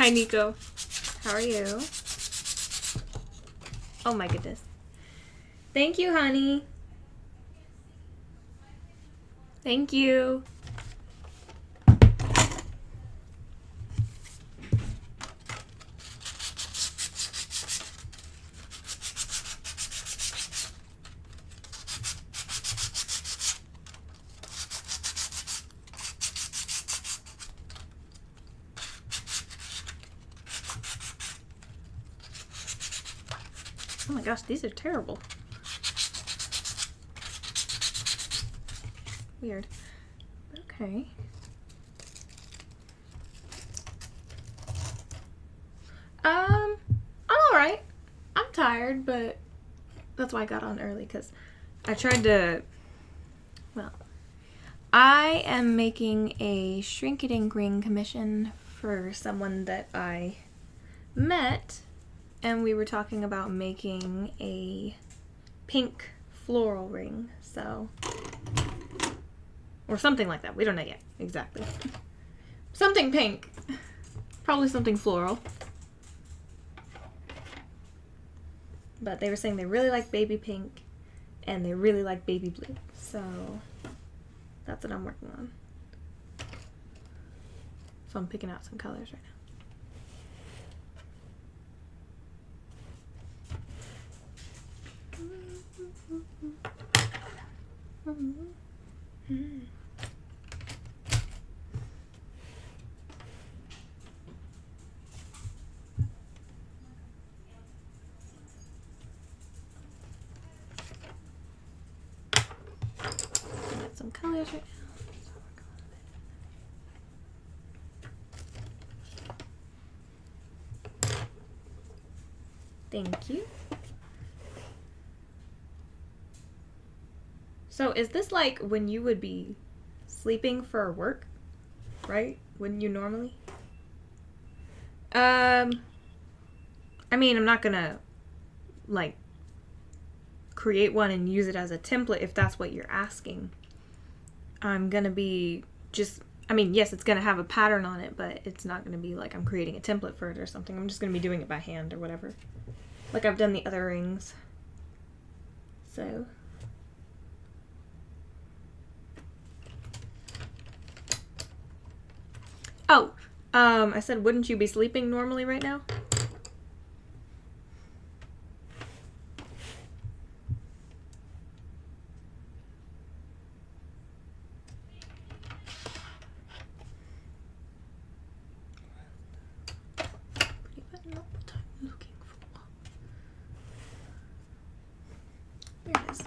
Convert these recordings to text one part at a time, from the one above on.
Hi, Nico. How are you? Oh my goodness. Thank you, honey. Thank you. Oh my gosh, these are terrible. Weird. Okay. I'm alright. I'm tired, but that's why I got on early, because I tried to, well, I am making a Shrinky ring commission for someone that I met, and we were talking about making a pink floral ring, so, or something like that. We don't know yet, exactly. Something pink. Probably something floral. But they were saying they really like baby pink and they really like baby blue. So that's what I'm working on. So I'm picking out some colors right now. Get some colors right now. Thank you. So is this like when you would be sleeping for work, right? Wouldn't you normally? I mean, I'm not gonna like create one and use it as a template if that's what you're asking. I'm gonna be just, I mean, yes, it's gonna have a pattern on it, but it's not gonna be like I'm creating a template for it or something. I'm just gonna be doing it by hand or whatever, like I've done the other rings. So oh, I said, wouldn't you be sleeping normally right now? There it is.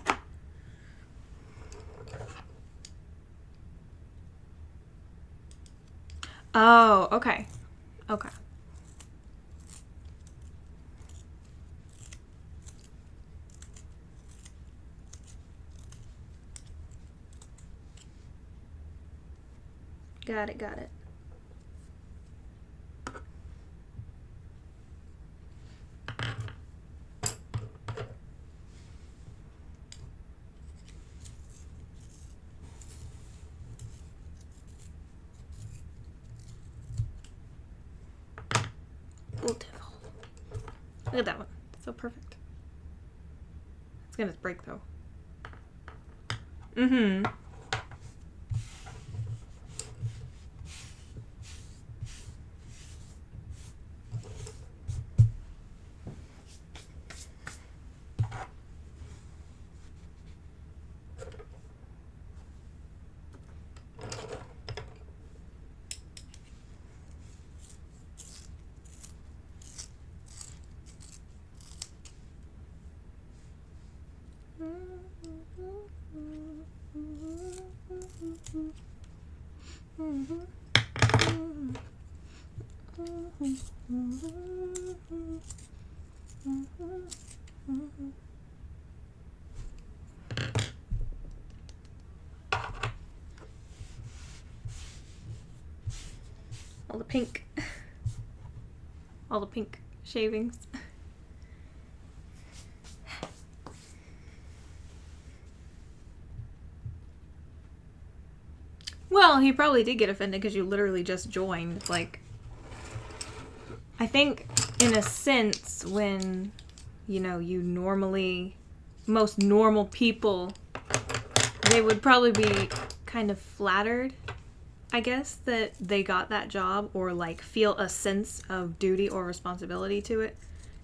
Oh, okay. Okay. Got it, got it. Look at that one. So perfect. It's gonna break though. Mm-hmm. All the pink. All the pink shavings. Well, he probably did get offended because you literally just joined, like, I think in a sense when, you know, most normal people, they would probably be kind of flattered, I guess, that they got that job, or like feel a sense of duty or responsibility to it.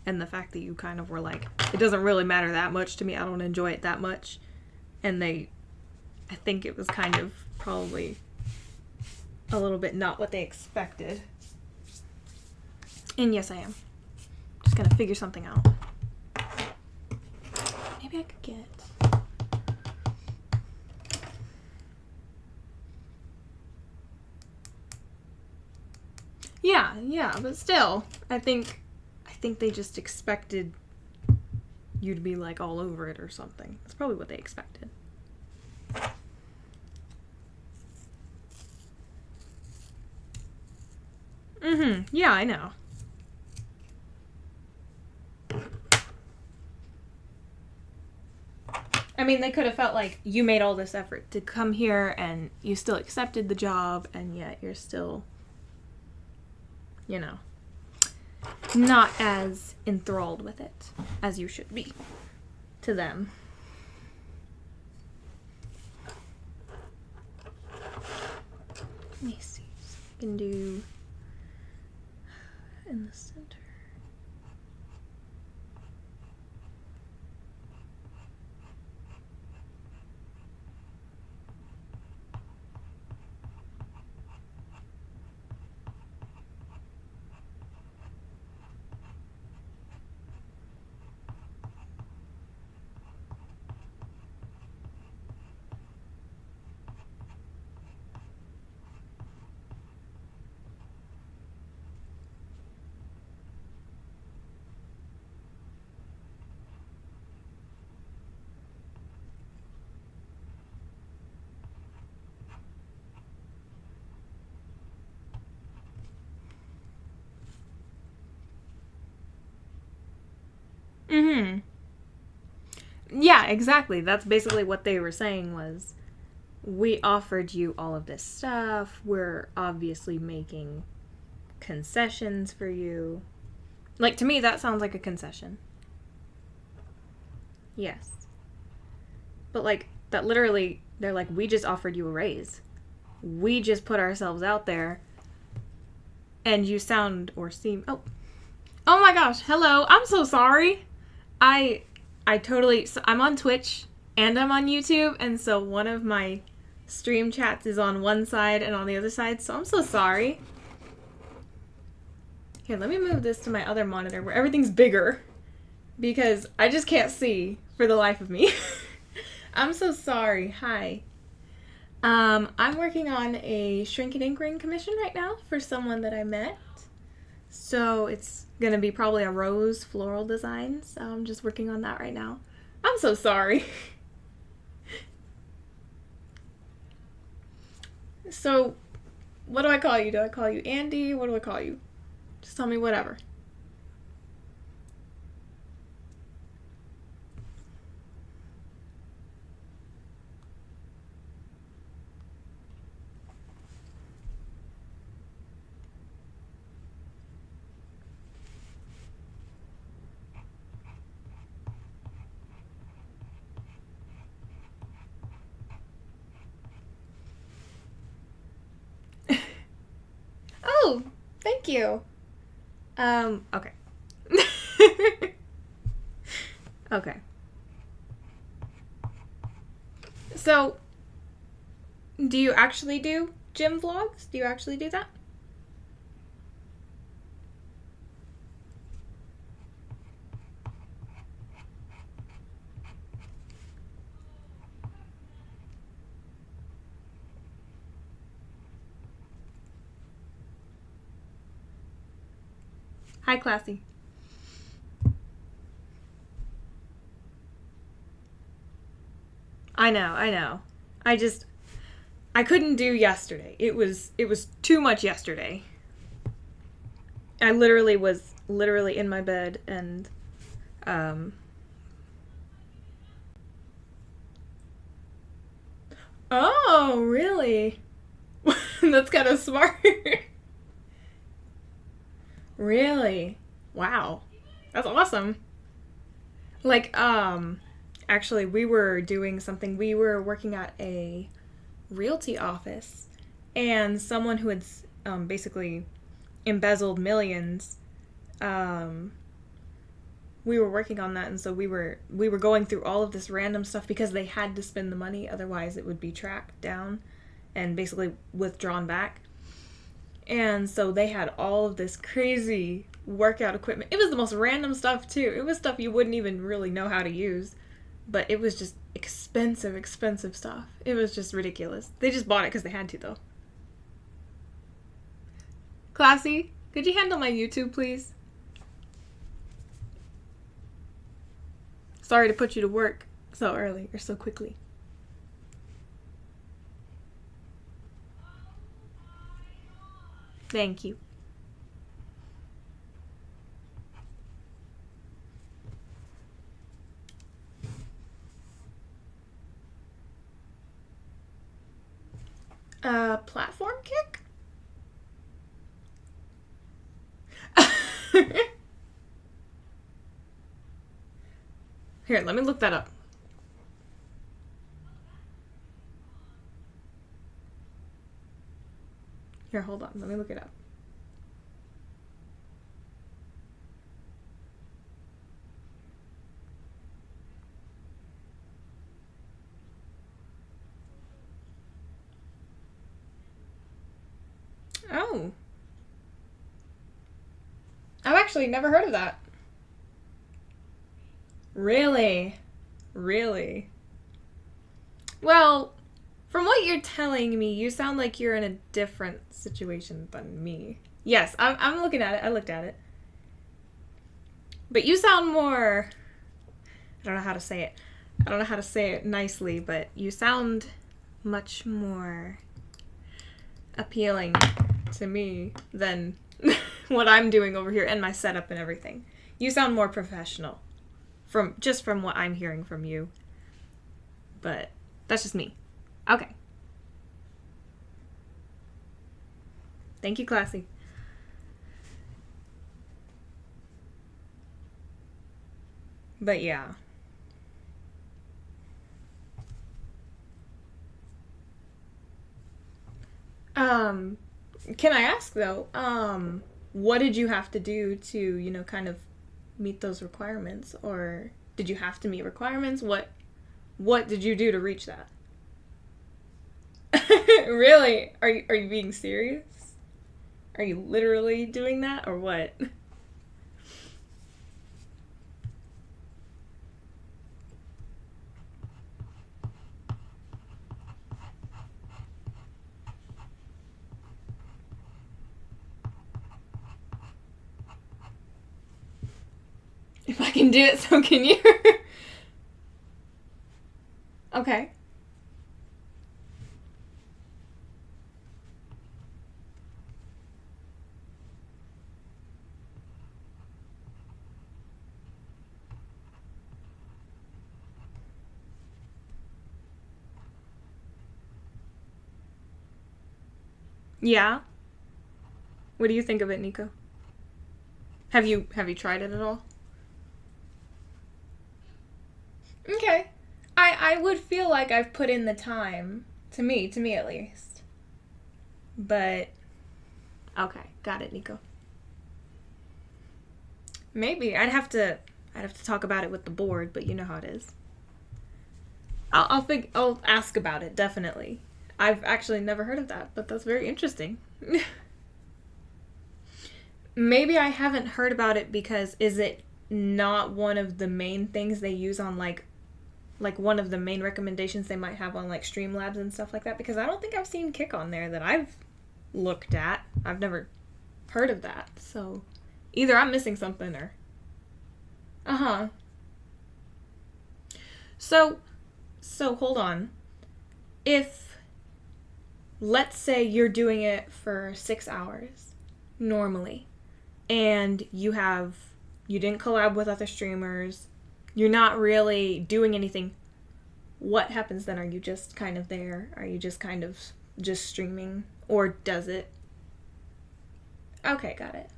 And the fact that you kind of were like, it doesn't really matter that much to me, I don't enjoy it that much. And I think it was kind of probably a little bit not what they expected. And yes, I am. Just gonna figure something out. Maybe I could get... Yeah, but still, I think they just expected you to be like all over it or something. That's probably what they expected. Yeah, I know. I mean, they could have felt like you made all this effort to come here and you still accepted the job, and yet you're still, you know, not as enthralled with it as you should be to them. Let me see. So I can do in the center. Yeah, exactly. That's basically what they were saying was, we offered you all of this stuff. We're obviously making concessions for you. Like, to me, that sounds like a concession. Yes. But, like, that literally, they're like, we just offered you a raise. We just put ourselves out there. And you sound or seem... Oh my gosh. Hello. I'm so sorry. I'm on Twitch and I'm on YouTube, and so one of my stream chats is on one side and on the other side, so I'm so sorry. Here, let me move this to my other monitor where everything's bigger, because I just can't see for the life of me. I'm so sorry. Hi. I'm working on a Shrinky Dink ring commission right now for someone that I met. So it's gonna be probably a rose floral design, so I'm just working on that right now. I'm so sorry. So, what do I call you? Do I call you Andy? What do I call you? Just tell me whatever. Oh, thank you. Okay. Okay. So, do you actually do gym vlogs? Do you actually do that? Hi, Classy. I know. I couldn't do yesterday. It was too much yesterday. I literally was in my bed and Oh, really? That's kind of smart. Really? Wow. That's awesome. Like, actually, we were doing something. We were working at a realty office, and someone who had basically embezzled millions, um, we were working on that, and so we were going through all of this random stuff because they had to spend the money, otherwise it would be tracked down and basically withdrawn back. And so they had all of this crazy workout equipment. It was the most random stuff too. It was stuff you wouldn't even really know how to use, but it was just expensive stuff. It was just ridiculous. They just bought it because they had to, though. Classy, could you handle my YouTube, please? Sorry to put you to work so early or so quickly. Thank you. Platform kick? Here, let me look that up. Here, hold on. Let me look it up. Oh. I've actually never heard of that. Really? Really? Well, from what you're telling me, you sound like you're in a different situation than me. Yes, I'm looking at it. I looked at it. But you sound more... I don't know how to say it. I don't know how to say it nicely, but you sound much more appealing to me than what I'm doing over here and my setup and everything. You sound more professional from what I'm hearing from you. But that's just me. Okay. Thank you, Classy. But yeah. Can I ask though, what did you have to do to, kind of meet those requirements? Or did you have to meet requirements? What did you do to reach that? Really? Are you being serious? Are you literally doing that or what? If I can do it, so can you. Okay. Yeah. What do you think of it, Nico? Have you tried it at all? Okay. I would feel like I've put in the time, to me at least. But okay, got it, Nico. Maybe I'd have to talk about it with the board, but you know how it is. I'll ask about it, definitely. I've actually never heard of that, but that's very interesting. Maybe I haven't heard about it because is it not one of the main things they use on like one of the main recommendations they might have on like Streamlabs and stuff like that? Because I don't think I've seen Kick on there that I've looked at. I've never heard of that. So either I'm missing something or... Uh-huh. So hold on. If, let's say you're doing it for 6 hours normally, and you didn't collab with other streamers, you're not really doing anything, what happens then? Are you just kind of there? Are you just kind of just streaming? Or does it? Okay, got it.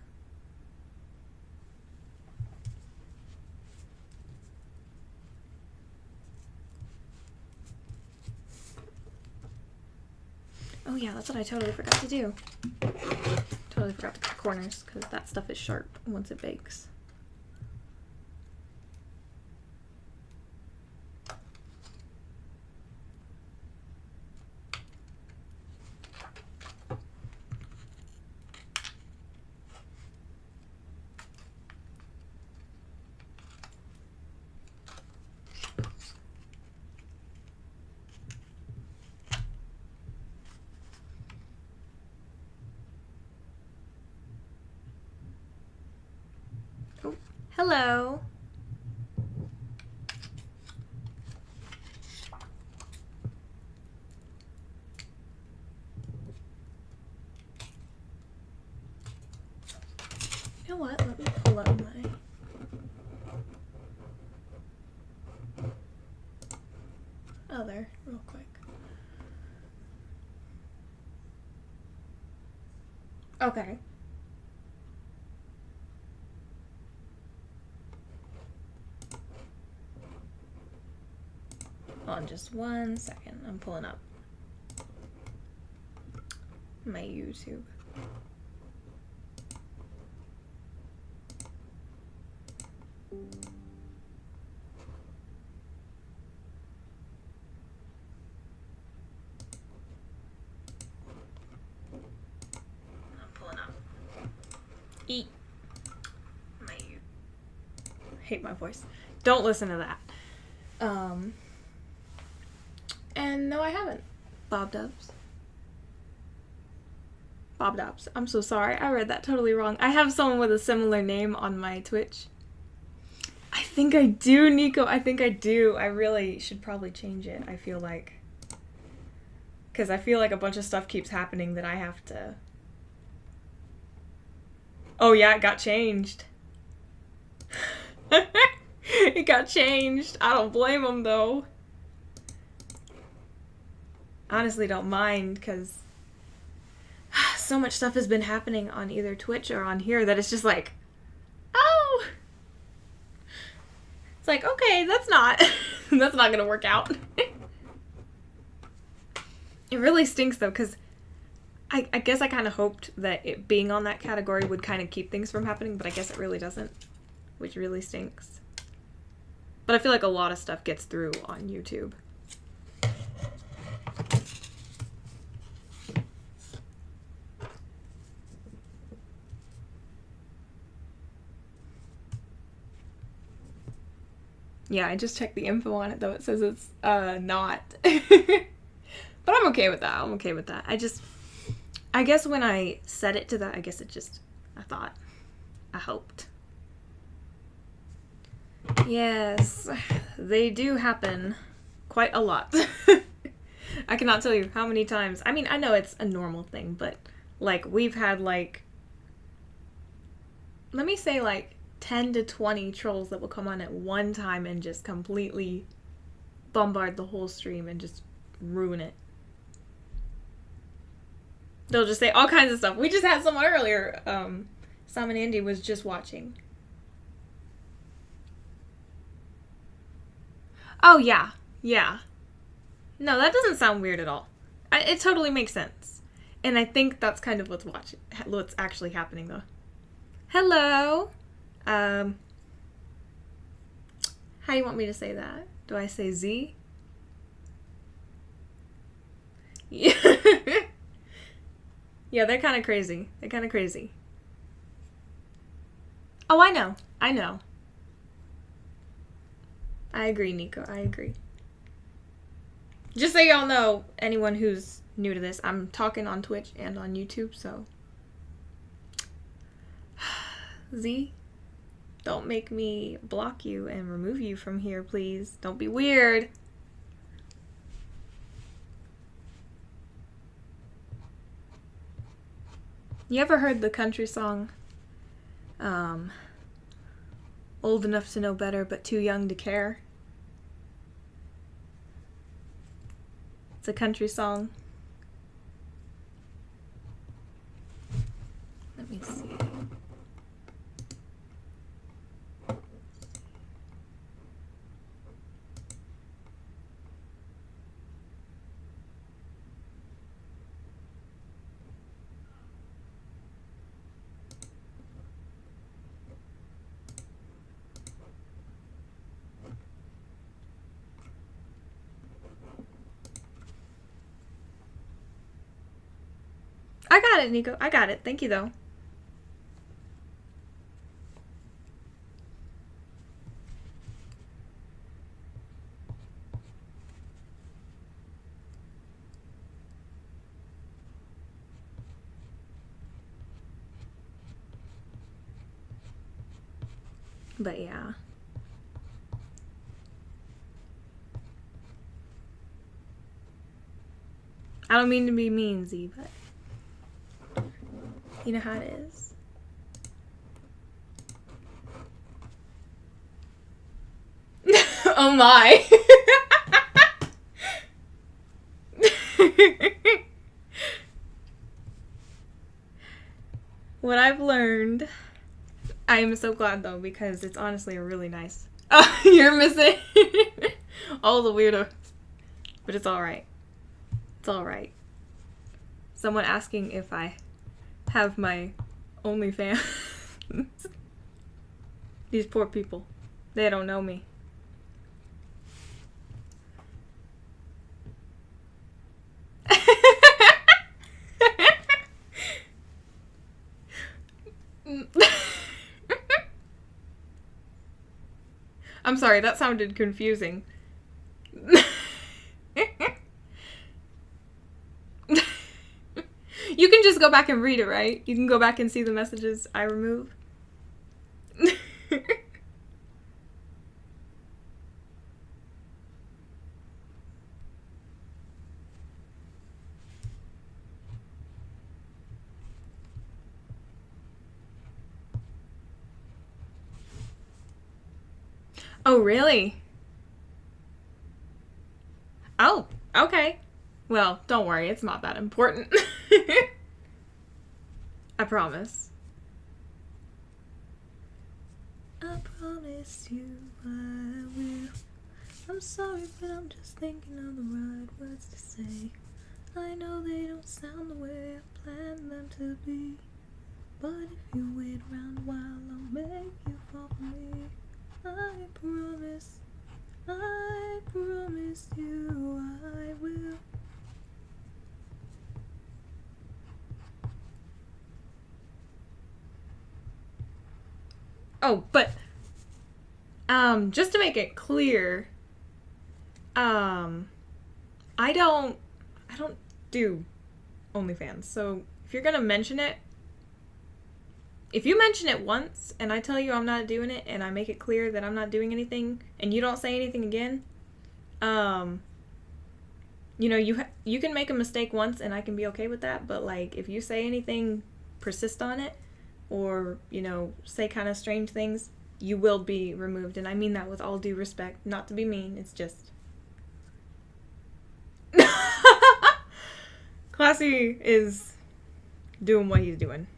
Oh yeah, that's what I totally forgot to do. Totally forgot to cut corners because that stuff is sharp once it bakes. Oh, hello. You know what? Let me pull up my... Oh, there, real quick. Okay. Hold on just 1 second. I'm pulling up my YouTube. Eat. Hate my voice. Don't listen to that. And no, I haven't. Bob Dubs. Bob Dubs. I'm so sorry. I read that totally wrong. I have someone with a similar name on my Twitch. I think I do, Nico. I think I do. I really should probably change it, I feel like. Because I feel like a bunch of stuff keeps happening that I have to... Oh yeah, it got changed. It got changed. I don't blame them though. Honestly, don't mind because so much stuff has been happening on either Twitch or on here that it's just like, oh, it's like, okay, that's not that's not gonna work out. It really stinks though, because I guess I kind of hoped that it being on that category would kind of keep things from happening, but I guess it really doesn't, which really stinks. But I feel like a lot of stuff gets through on YouTube. Yeah, I just checked the info on it though. It says it's not. But I'm okay with that. I'm okay with that. I guess when I set it to that, I guess it just, I hoped. Yes, they do happen quite a lot. I cannot tell you how many times. I mean, I know it's a normal thing, but like we've had like, let me say like 10 to 20 trolls that will come on at one time and just completely bombard the whole stream and just ruin it. They'll just say all kinds of stuff. We just had someone earlier. Sam and Andy was just watching. Oh, yeah. Yeah. No, that doesn't sound weird at all. It totally makes sense. And I think that's kind of what's actually happening, though. Hello. How do you want me to say that? Do I say Z? Yeah. Yeah, they're kind of crazy. They're kind of crazy. Oh, I know. I know. I agree, Nico. I agree. Just so y'all know, anyone who's new to this, I'm talking on Twitch and on YouTube, so... Z, don't make me block you and remove you from here, please. Don't be weird. You ever heard the country song, Old Enough to Know Better, but Too Young to Care? It's a country song. Let me see. I got it, Nico. I got it. Thank you, though. But yeah. I don't mean to be mean, Z, but you know how it is. Oh my. What I've learned, I am so glad though, because it's honestly a really nice. Oh, you're missing all the weirdo, but it's all right. It's all right. Someone asking if I have my OnlyFans. These poor people, they don't know me. I'm sorry, that sounded confusing. You can just go back and read it, right? You can go back and see the messages I remove. Oh, really? Oh, okay. Well, don't worry, it's not that important. I promise. I promise you I will. I'm sorry, but I'm just thinking of the right words to say. I know they don't sound the way I planned them to be. But if you wait around a while, I'll make you fall for me. I promise you I will. Oh, but just to make it clear, I don't do OnlyFans. So if you're gonna mention it, if you mention it once and I tell you I'm not doing it and I make it clear that I'm not doing anything and you don't say anything again, you know, you can make a mistake once and I can be okay with that, but like if you say anything, persist on it, or, you know, say kind of strange things, you will be removed. And I mean that with all due respect, not to be mean, it's just Classy is doing what he's doing.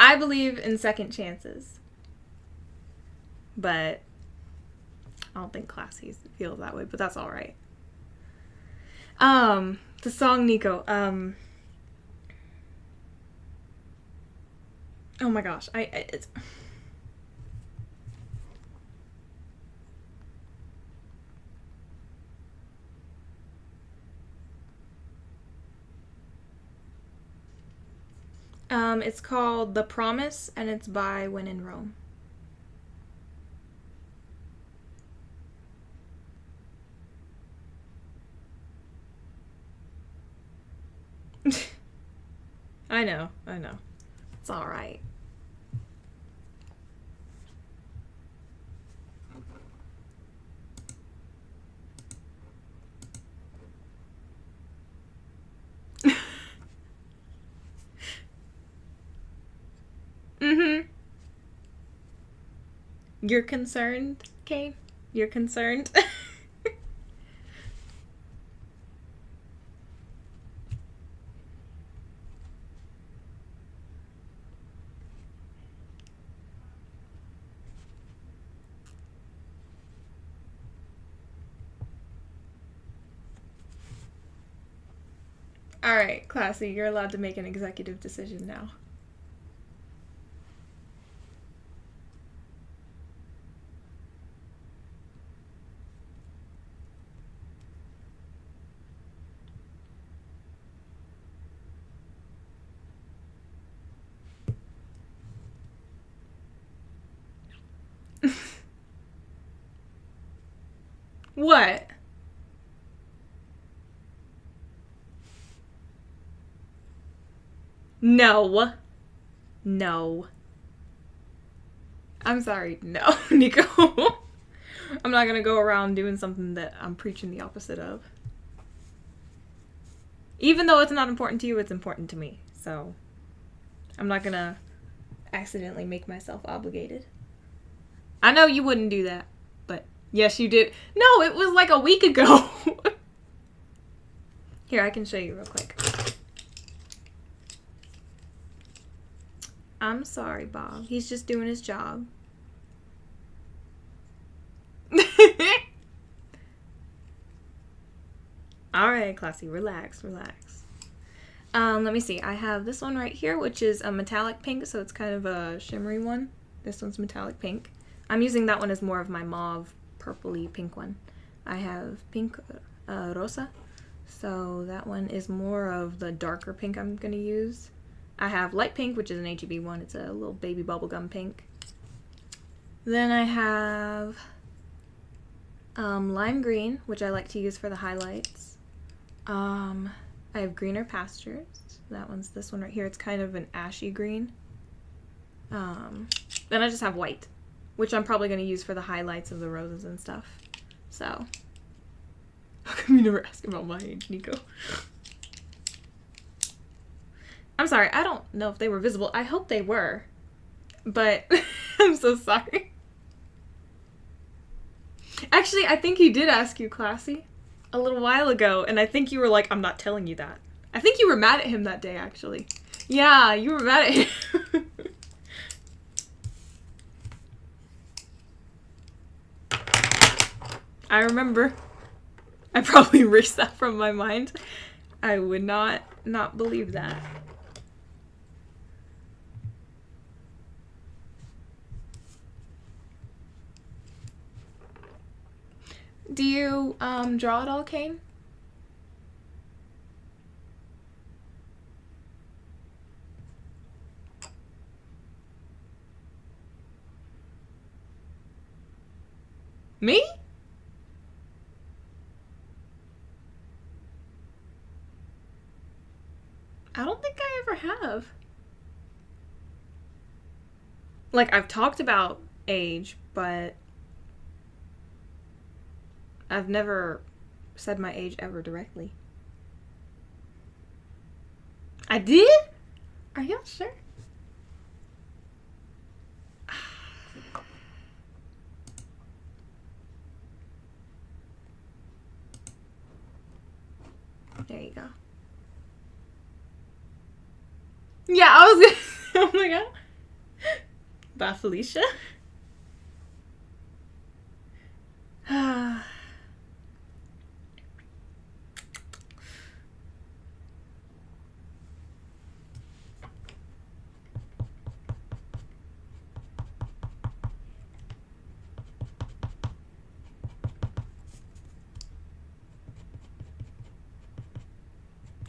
I believe in second chances, but I don't think Classy feels that way, but that's all right. The song, Nico, oh my gosh, it's it's called The Promise, and it's by When in Rome. I know. It's all right. Mm-hmm. You're concerned, Kane? You're concerned? Alright, Classy, you're allowed to make an executive decision now. What? No. No. I'm sorry. No, Nico. I'm not gonna go around doing something that I'm preaching the opposite of. Even though it's not important to you, it's important to me. So, I'm not gonna accidentally make myself obligated. I know you wouldn't do that, but yes, you did. No, it was like a week ago. Here, I can show you real quick. I'm sorry, Bob. He's just doing his job. Alright, Classy. Relax, relax. Let me see. I have this one right here, which is a metallic pink, so it's kind of a shimmery one. This one's metallic pink. I'm using that one as more of my mauve, purpley pink one. I have pink rosa, so that one is more of the darker pink I'm going to use. I have light pink, which is an HEB one. It's a little baby bubblegum pink. Then I have lime green, which I like to use for the highlights. I have greener pastures. That one's this one right here. It's kind of an ashy green. Then I just have white, which I'm probably going to use for the highlights of the roses and stuff. So, how come you never ask about my age, Nico? I'm sorry, I don't know if they were visible. I hope they were, but I'm so sorry. Actually, I think he did ask you, Classy, a little while ago, and I think you were like, I'm not telling you that. I think you were mad at him that day, actually. Yeah, you were mad at him. I remember. I probably erased that from my mind. I would not believe that. Do you draw at all, Kane? Me? I don't think I ever have. Like, I've talked about age, but I've never said my age ever directly. I did? Are y'all sure? There you go. Yeah, I was gonna oh my god. Bye, Felicia.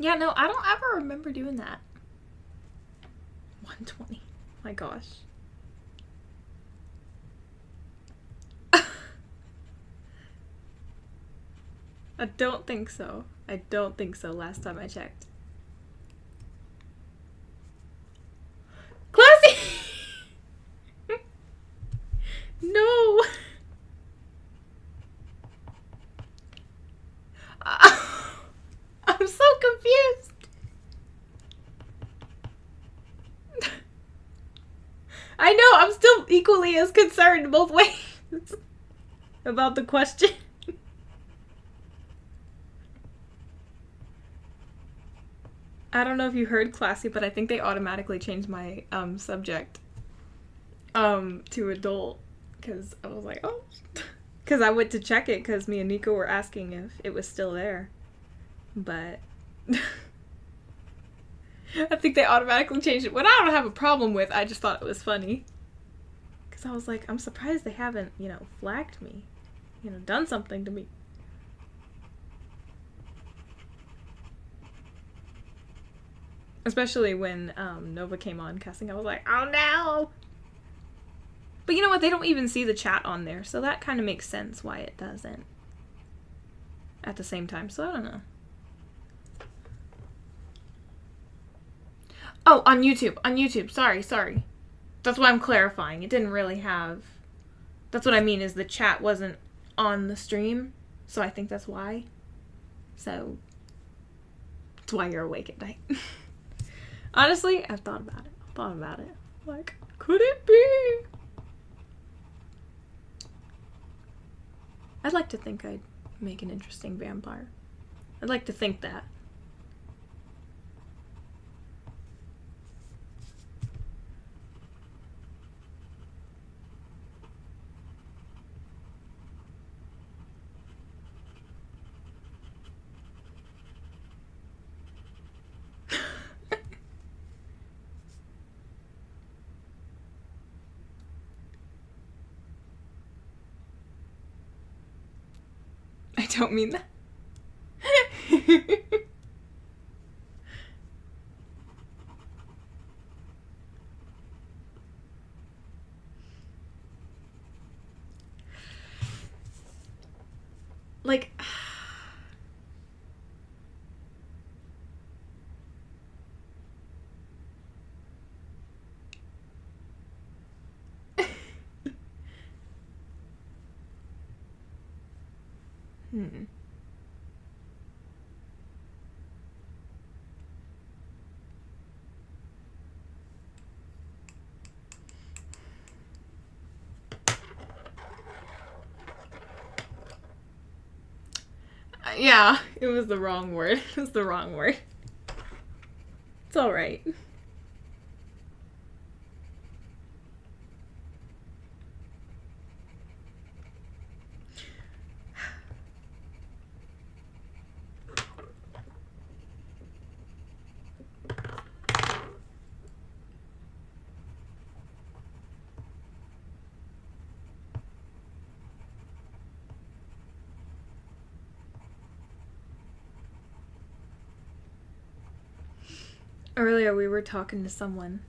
Yeah, no, I don't ever remember doing that. 120. My gosh. I don't think so. I don't think so last time I checked. Classy! No! I'm so confused. I know, I'm still equally as concerned both ways about the question. I don't know if you heard, Classy, but I think they automatically changed my subject to adult, because I was like, oh, because I went to check it because me and Nico were asking if it was still there, but I think they automatically changed it. What I don't have a problem with, I just thought it was funny, because I was like, I'm surprised they haven't, flagged me, done something to me. Especially when Nova came on casting, I was like, oh no! But you know what? They don't even see the chat on there, so that kind of makes sense why it doesn't. at the same time, so I don't know. Oh, on YouTube, sorry. That's why I'm clarifying. It didn't really have... That's what I mean, is the chat wasn't on the stream, so I think that's why. So, that's why you're awake at night. Honestly, I've thought about it. Like, could it be? I'd like to think I'd make an interesting vampire. I'd like to think that. I don't mean that. Like... Yeah, it was the wrong word. It was the wrong word. It's alright. Earlier we were talking to someone.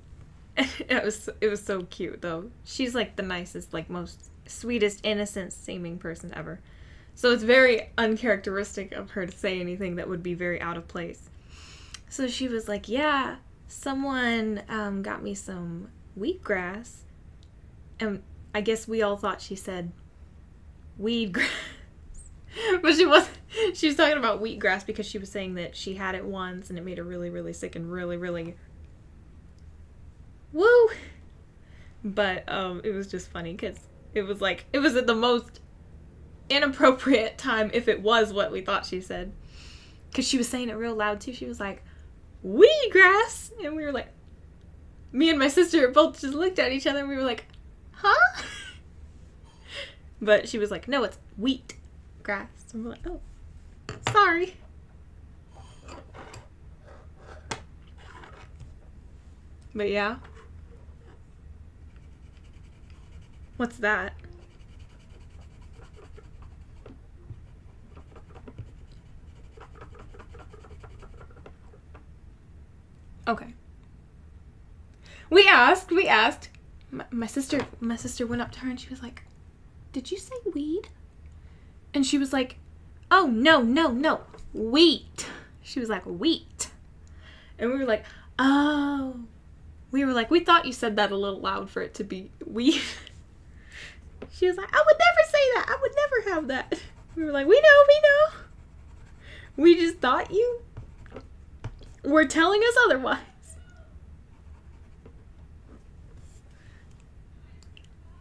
It was so cute though. She's like the nicest, like most sweetest, innocent seeming person ever. So it's very uncharacteristic of her to say anything that would be very out of place. So she was like, yeah, someone got me some wheatgrass. And I guess we all thought she said weed grass. But she was talking about wheatgrass because she was saying that she had it once and it made her really, really sick and really, really woo. But it was just funny because it was like, it was at the most inappropriate time if it was what we thought she said. Because she was saying it real loud too. She was like, wheatgrass. And we were like, me and my sister both just looked at each other and we were like, huh? But she was like, no, it's wheat grass. And we're like, oh, sorry. But yeah. What's that? Okay. We asked. My sister went up to her and she was like, did you say weed? And she was like, oh, no, wheat. She was like, wheat. And we were like, oh. We were like, we thought you said that a little loud for it to be wheat. She was like, I would never say that. I would never have that. We were like, we know. We just thought you were telling us otherwise.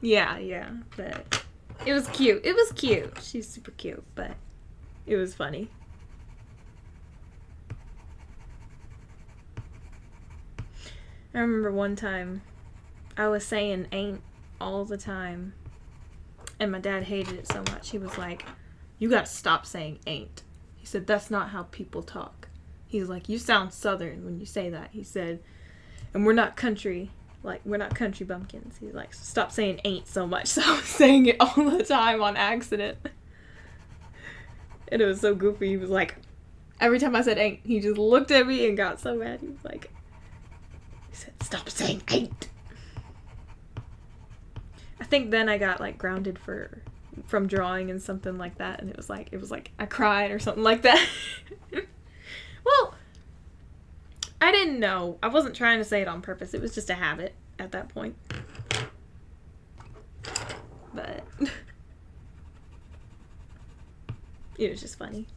Yeah, but it was cute. She's super cute, but it was funny. I remember one time I was saying ain't all the time, and my dad hated it so much. He was like, you gotta stop saying ain't. He said, that's not how people talk. He's like, you sound southern when you say that. He said, and we're not country. Like, we're not country bumpkins. He's like, stop saying ain't so much. So I was saying it all the time on accident. And it was so goofy. He was like, every time I said ain't, he just looked at me and got so mad. He was like, he said, stop saying ain't. I think then I got, like, grounded for from drawing and something like that, and it was like I cried or something like that. Well, I didn't know. I wasn't trying to say it on purpose. It was just a habit at that point. But it was just funny.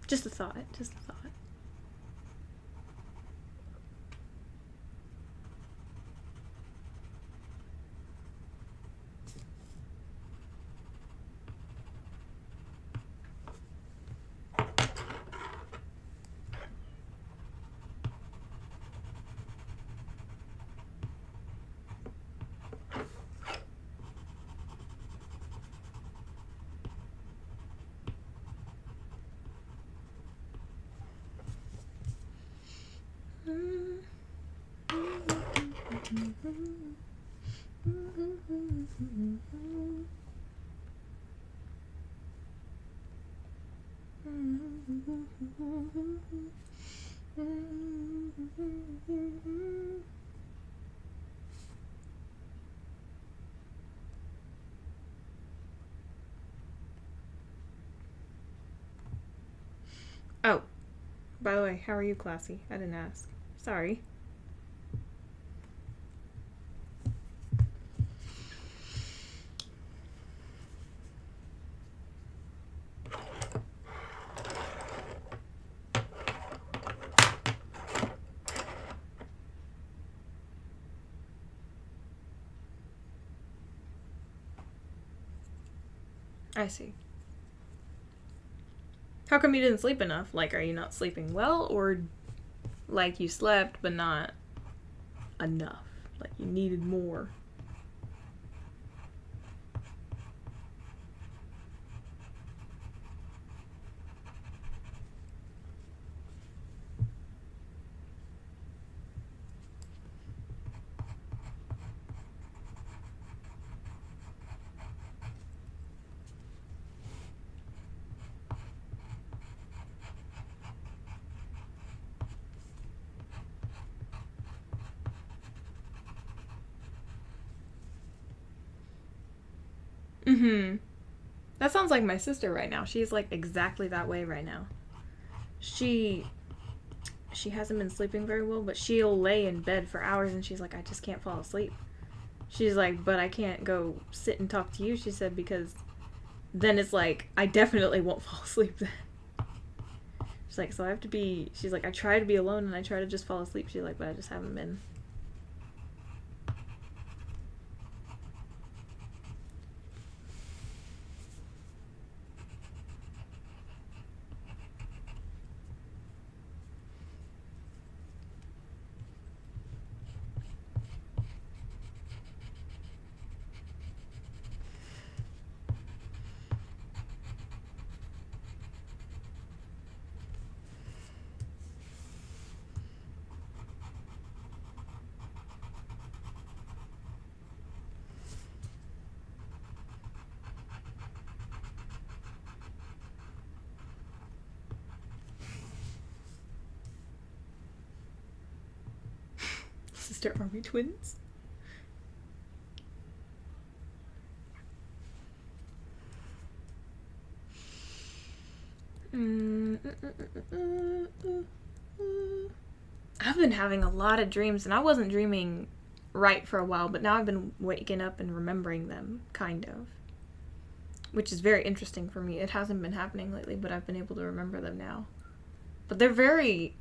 Just a thought. Just a thought. Oh, by the way, how are you, Classy? I didn't ask. Sorry. I see. How come you didn't sleep enough? Like, are you not sleeping well, or like you slept but not enough? Like you needed more? Mm-hmm. That sounds like my sister right now. She's like exactly that way right now. She hasn't been sleeping very well, but she'll lay in bed for hours and she's like, I just can't fall asleep. She's like, but I can't go sit and talk to you, she said, because then it's like, I definitely won't fall asleep then. She's like, so I have to be, she's like, I try to be alone and I try to just fall asleep. She's like, but I just haven't been. Sister, are we twins? I've been having a lot of dreams, and I wasn't dreaming right for a while, but now I've been waking up and remembering them, kind of. Which is very interesting for me. It hasn't been happening lately, but I've been able to remember them now. But they're very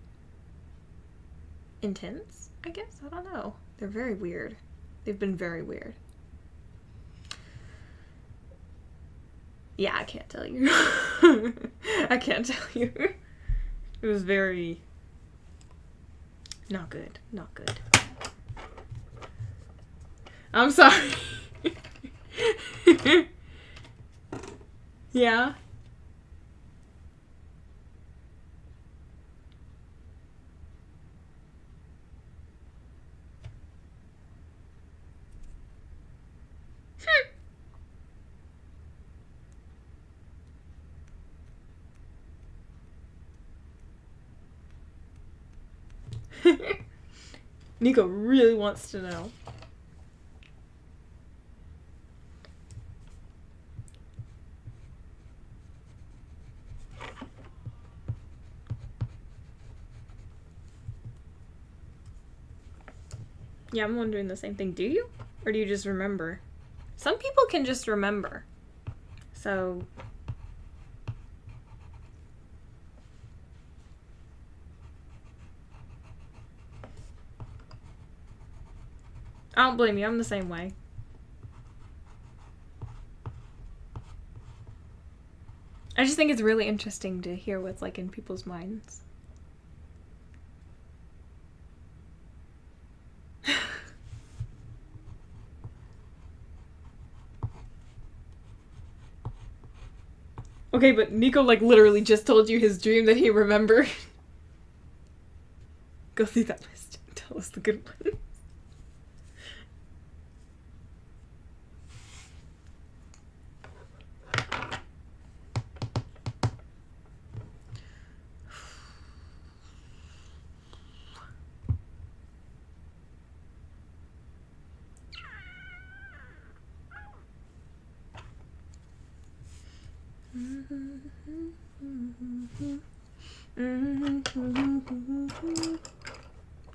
intense, I guess? I don't know. They're very weird. They've been very weird. Yeah, I can't tell you. I can't tell you. It was very... not good. Not good. I'm sorry. Yeah. Nico really wants to know. Yeah, I'm wondering the same thing. Do you? Or do you just remember? Some people can just remember. So... I don't blame you. I'm the same way. I just think it's really interesting to hear what's like in people's minds. Okay, but Nico like literally just told you his dream that he remembered. Go through that list. Tell us the good one.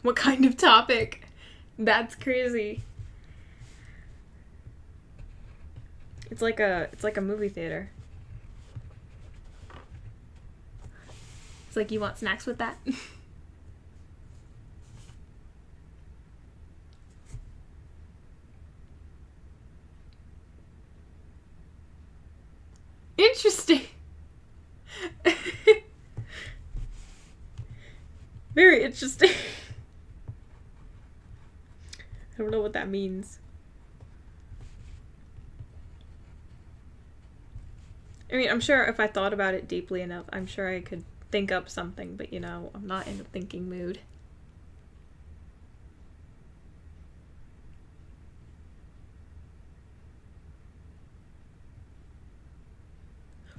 What kind of topic? That's crazy. It's like a movie theater. It's like, you want snacks with that? Interesting. Very interesting. I don't know what that means. I mean, I'm sure if I thought about it deeply enough, I'm sure I could think up something, but you know, I'm not in a thinking mood.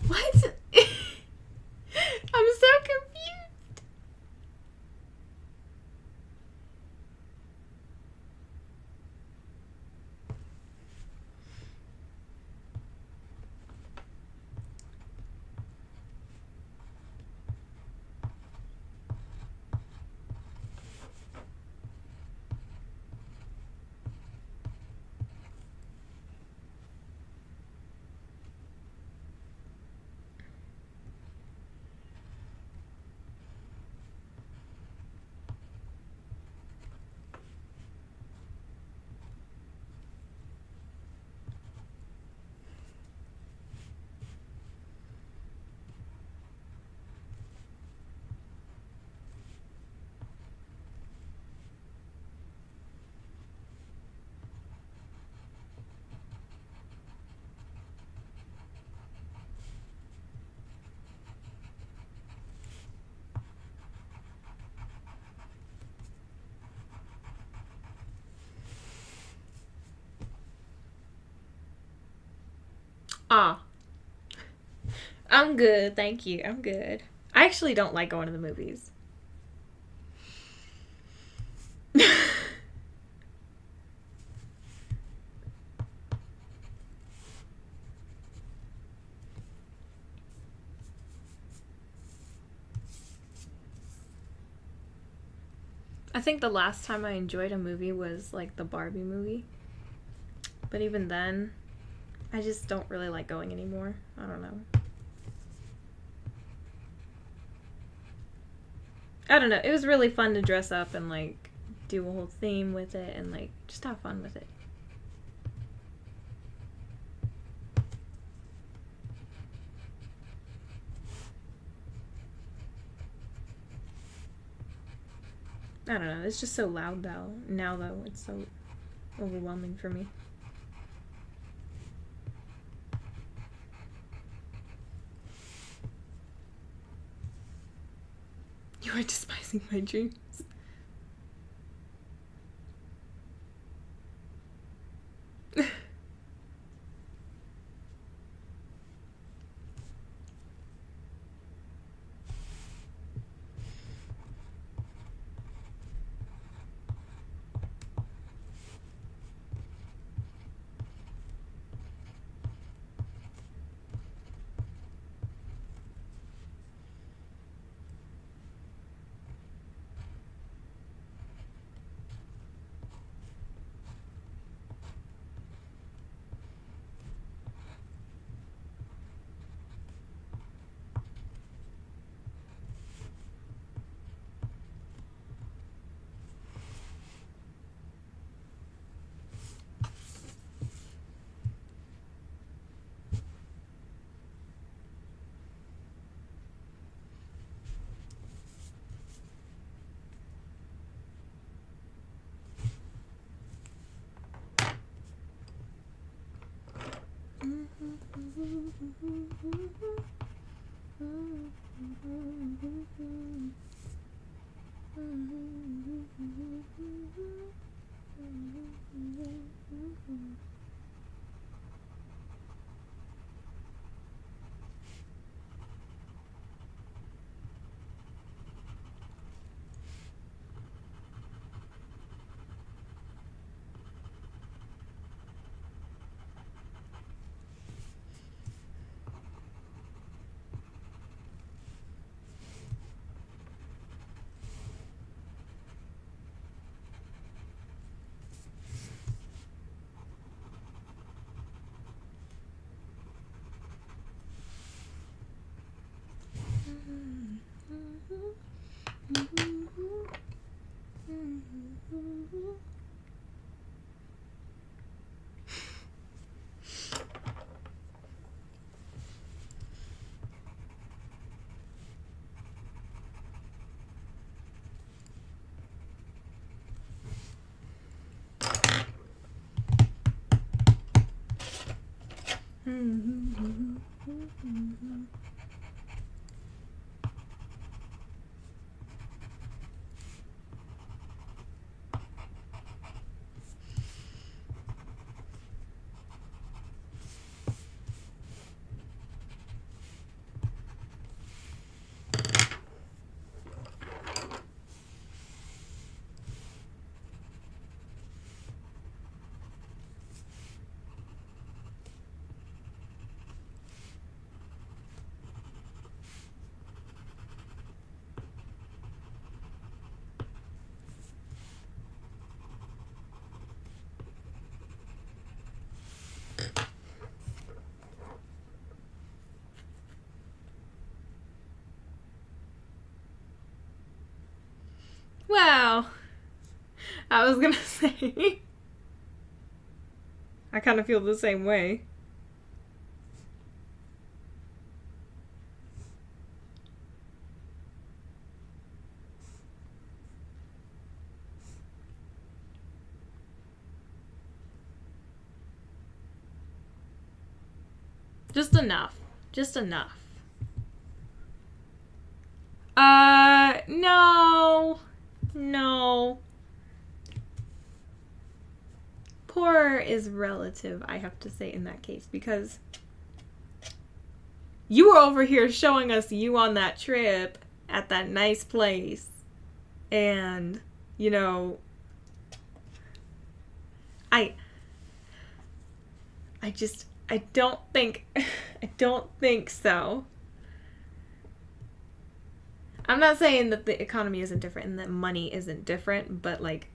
What? I'm so confused. Ah. I'm good, thank you. I'm good. I actually don't like going to the movies. I think the last time I enjoyed a movie was like the Barbie movie. But even then, I just don't really like going anymore. I don't know. I don't know. It was really fun to dress up and like do a whole theme with it and like just have fun with it. I don't know. It's just so loud though. Now though, it's so overwhelming for me. You are despising my dreams. Wow. I was gonna say. I kind of feel the same way. Just enough. Just enough. No. No. Poor is relative, I have to say, in that case, because you were over here showing us you on that trip at that nice place. And, you know, I don't think so. I'm not saying that the economy isn't different and that money isn't different, but like,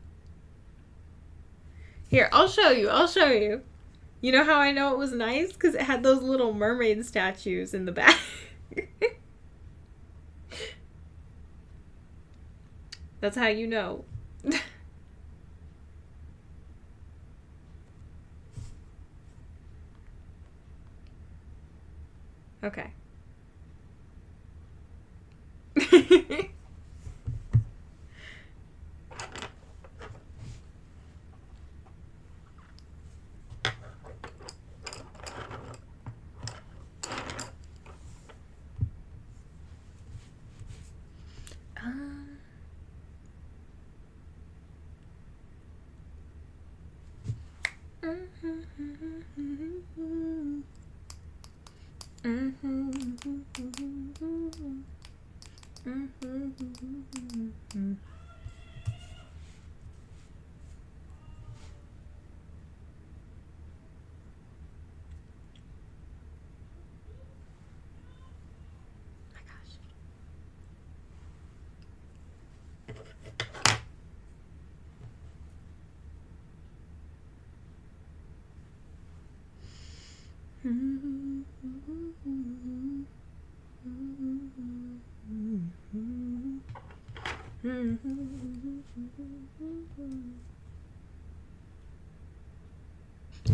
here, I'll show you. You know how I know it was nice? Because it had those little mermaid statues in the back. That's how you know. Okay.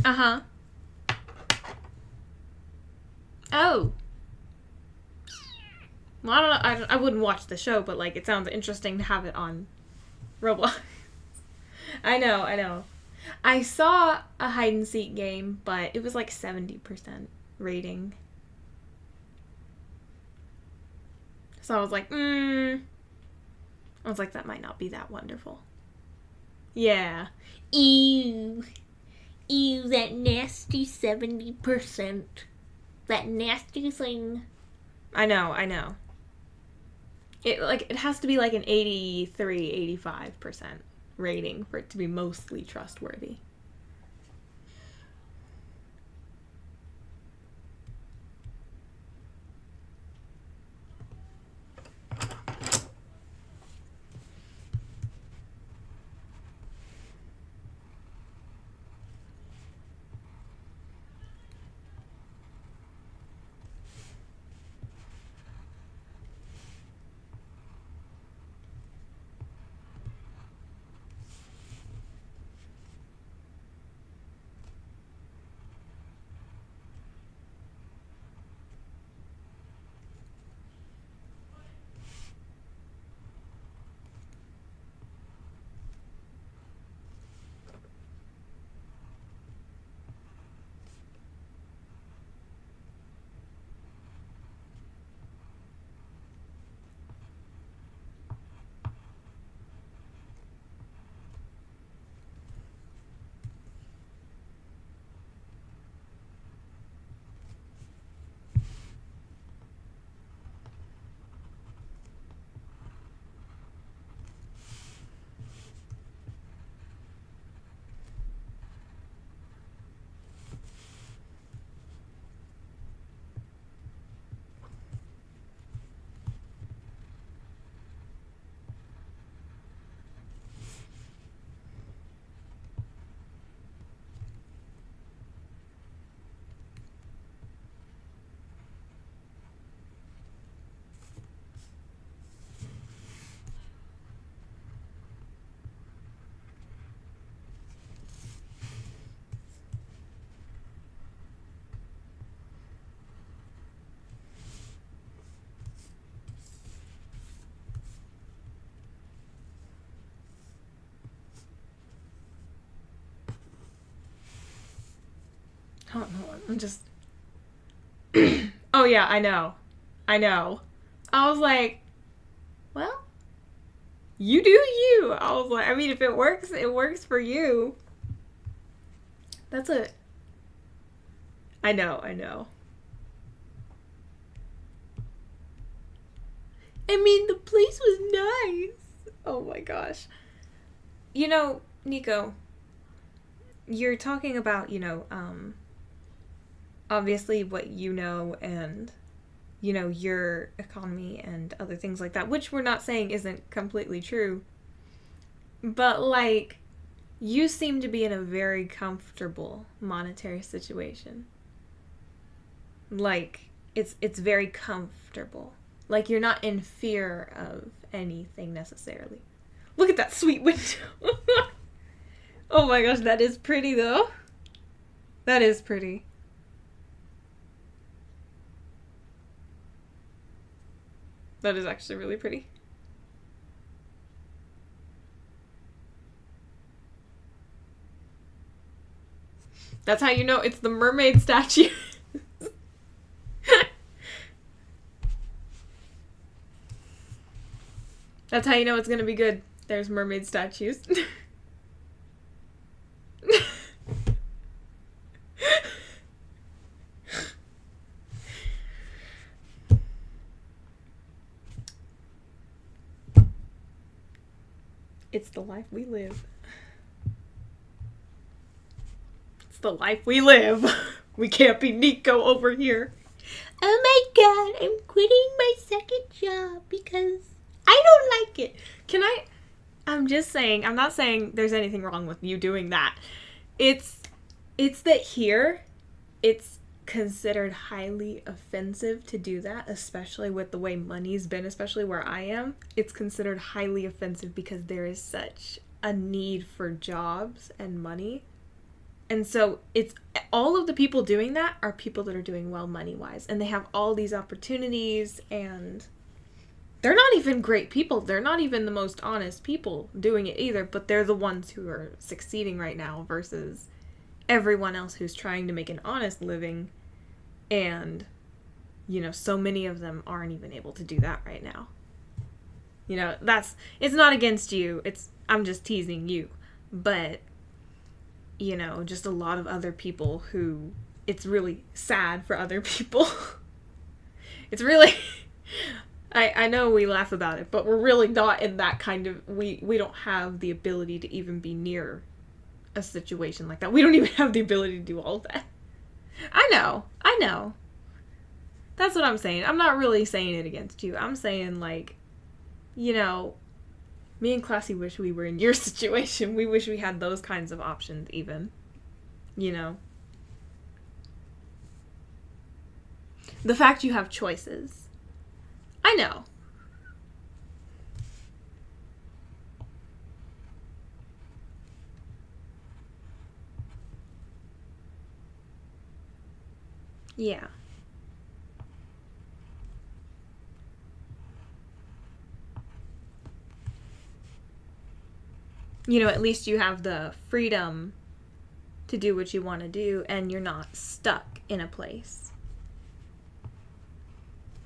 Uh-huh. Oh. Well, I don't know. I wouldn't watch the show, but like it sounds interesting to have it on Roblox. I know. I saw a hide and seek game, but it was like 70%. rating. So I was like, I was like, that might not be that wonderful. Yeah. Ew, that nasty 70%. That nasty thing. I know. It has to be like an 83, 85% rating for it to be mostly trustworthy. I don't know. I'm just. Oh, yeah, I know. I was like, well, you do you. I was like, I mean, if it works for you. That's it. I know. I mean, the place was nice. Oh my gosh. You know, Nico, you're talking about, obviously what you know and, your economy and other things like that, which we're not saying isn't completely true. But, like, you seem to be in a very comfortable monetary situation. Like, it's very comfortable. Like, you're not in fear of anything necessarily. Look at that sweet window. Oh my gosh, that is pretty though. That is pretty. That is actually really pretty. That's how you know it's the mermaid statue. That's how you know it's gonna be good. There's mermaid statues. It's the life we live. It's the life we live. We can't be Nico over here. Oh my god, I'm quitting my second job because I don't like it. I'm just saying, I'm not saying there's anything wrong with you doing that. It's that here, it's considered highly offensive to do that, especially with the way money's been, especially where I am. It's considered highly offensive because there is such a need for jobs and money. And so it's all of the people doing that are people that are doing well money-wise, and they have all these opportunities, and they're not even great people. They're not even the most honest people doing it either, but they're the ones who are succeeding right now versus everyone else who's trying to make an honest living And, you know, so many of them aren't even able to do that right now. You know, it's not against you. I'm just teasing you. But, you know, just a lot of other people who, it's really sad for other people. It's really, I know we laugh about it, but we're really not in that kind of, we don't have the ability to even be near a situation like that. We don't even have the ability to do all of that. I know. That's what I'm saying. I'm not really saying it against you. I'm saying, like, you know, me and Classy wish we were in your situation. We wish we had those kinds of options even. You know? The fact you have choices. I know. Yeah. You know, at least you have the freedom to do what you want to do, and you're not stuck in a place.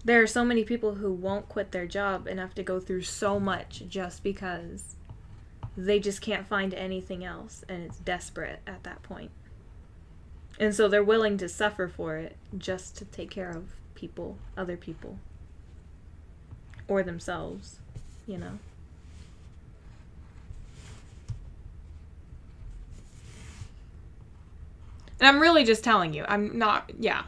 There are so many people who won't quit their job and have to go through so much just because they just can't find anything else, and it's desperate at that point. And so they're willing to suffer for it just to take care of people, other people, or themselves, you know? And I'm really just telling you. I'm not, yeah.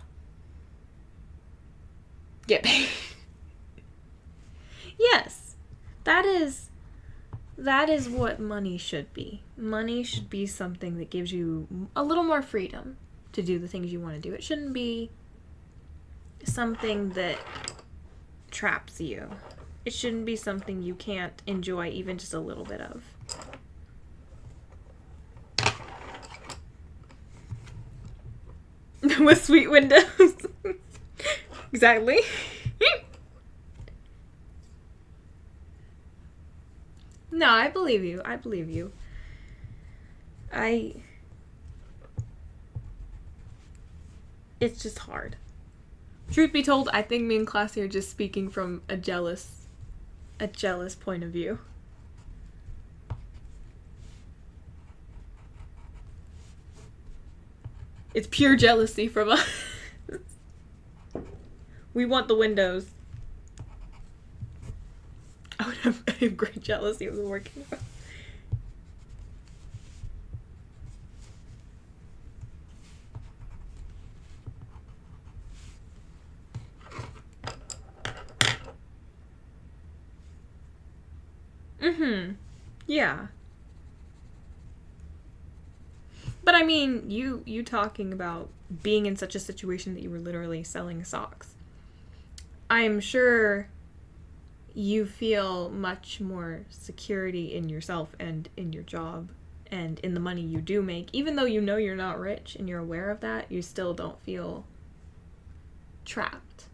Get paid. Yes. That is what money should be. Money should be something that gives you a little more freedom to do the things you want to do. It shouldn't be something that traps you. It shouldn't be something you can't enjoy even just a little bit of. With sweet windows. Exactly. No, I believe you. It's just hard. Truth be told, I think me and Classy are just speaking from a jealous point of view. It's pure jealousy from us. We want the windows. I would have great jealousy if it was working. Yeah. But I mean, you talking about being in such a situation that you were literally selling socks. I'm sure you feel much more security in yourself and in your job and in the money you do make. Even though you know you're not rich and you're aware of that, you still don't feel trapped.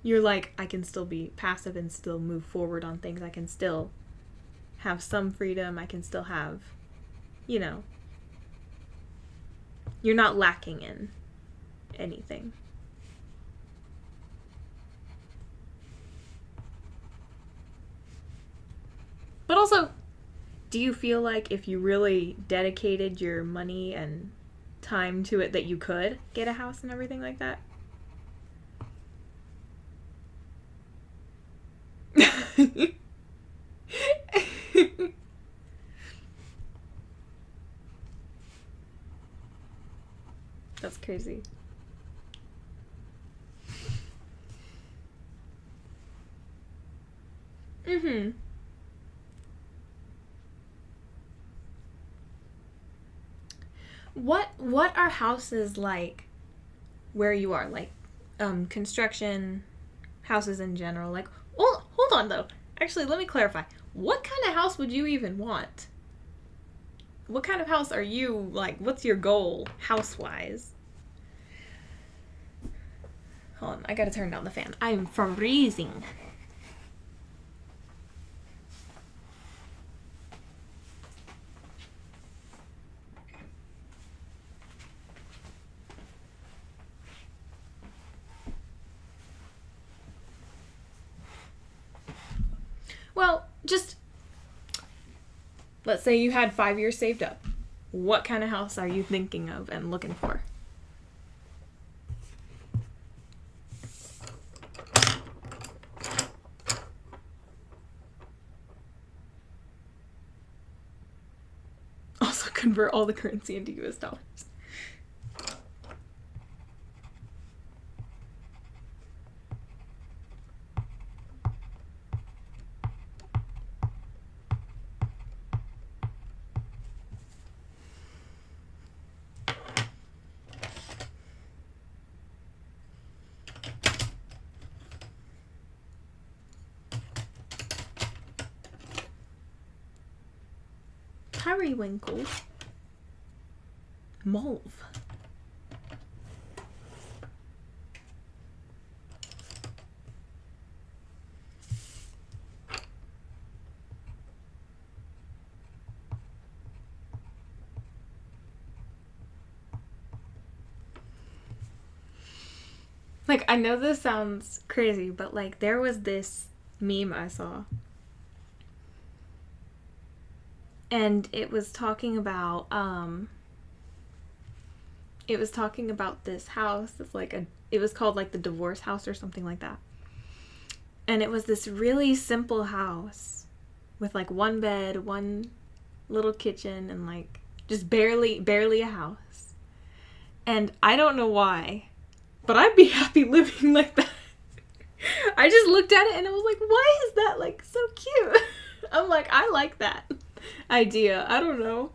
You're like, I can still be passive and still move forward on things. I can still have some freedom. I can still have, you know, you're not lacking in anything. But also, do you feel like if you really dedicated your money and time to it that you could get a house and everything like that? That's crazy. What are houses like where you are? Like, construction, houses in general? Like, well, hold on though. Actually, let me clarify. What kind of house would you even want? What kind of house are you, like, what's your goal house-wise? Hold on, I gotta turn down the fan. I'm freezing. Well, just let's say you had 5 years saved up. What kind of house are you thinking of and looking for? Also convert all the currency into US dollars. Periwinkle. Mauve. Like, I know this sounds crazy, but like there was this meme I saw. And it was talking about this house that's like it was called like the divorce house or something like that. And it was this really simple house with like one bed, one little kitchen, and like just barely a house. And I don't know why, but I'd be happy living like that. I just looked at it and I was like, why is that like so cute? I'm like, I like that idea. I don't know.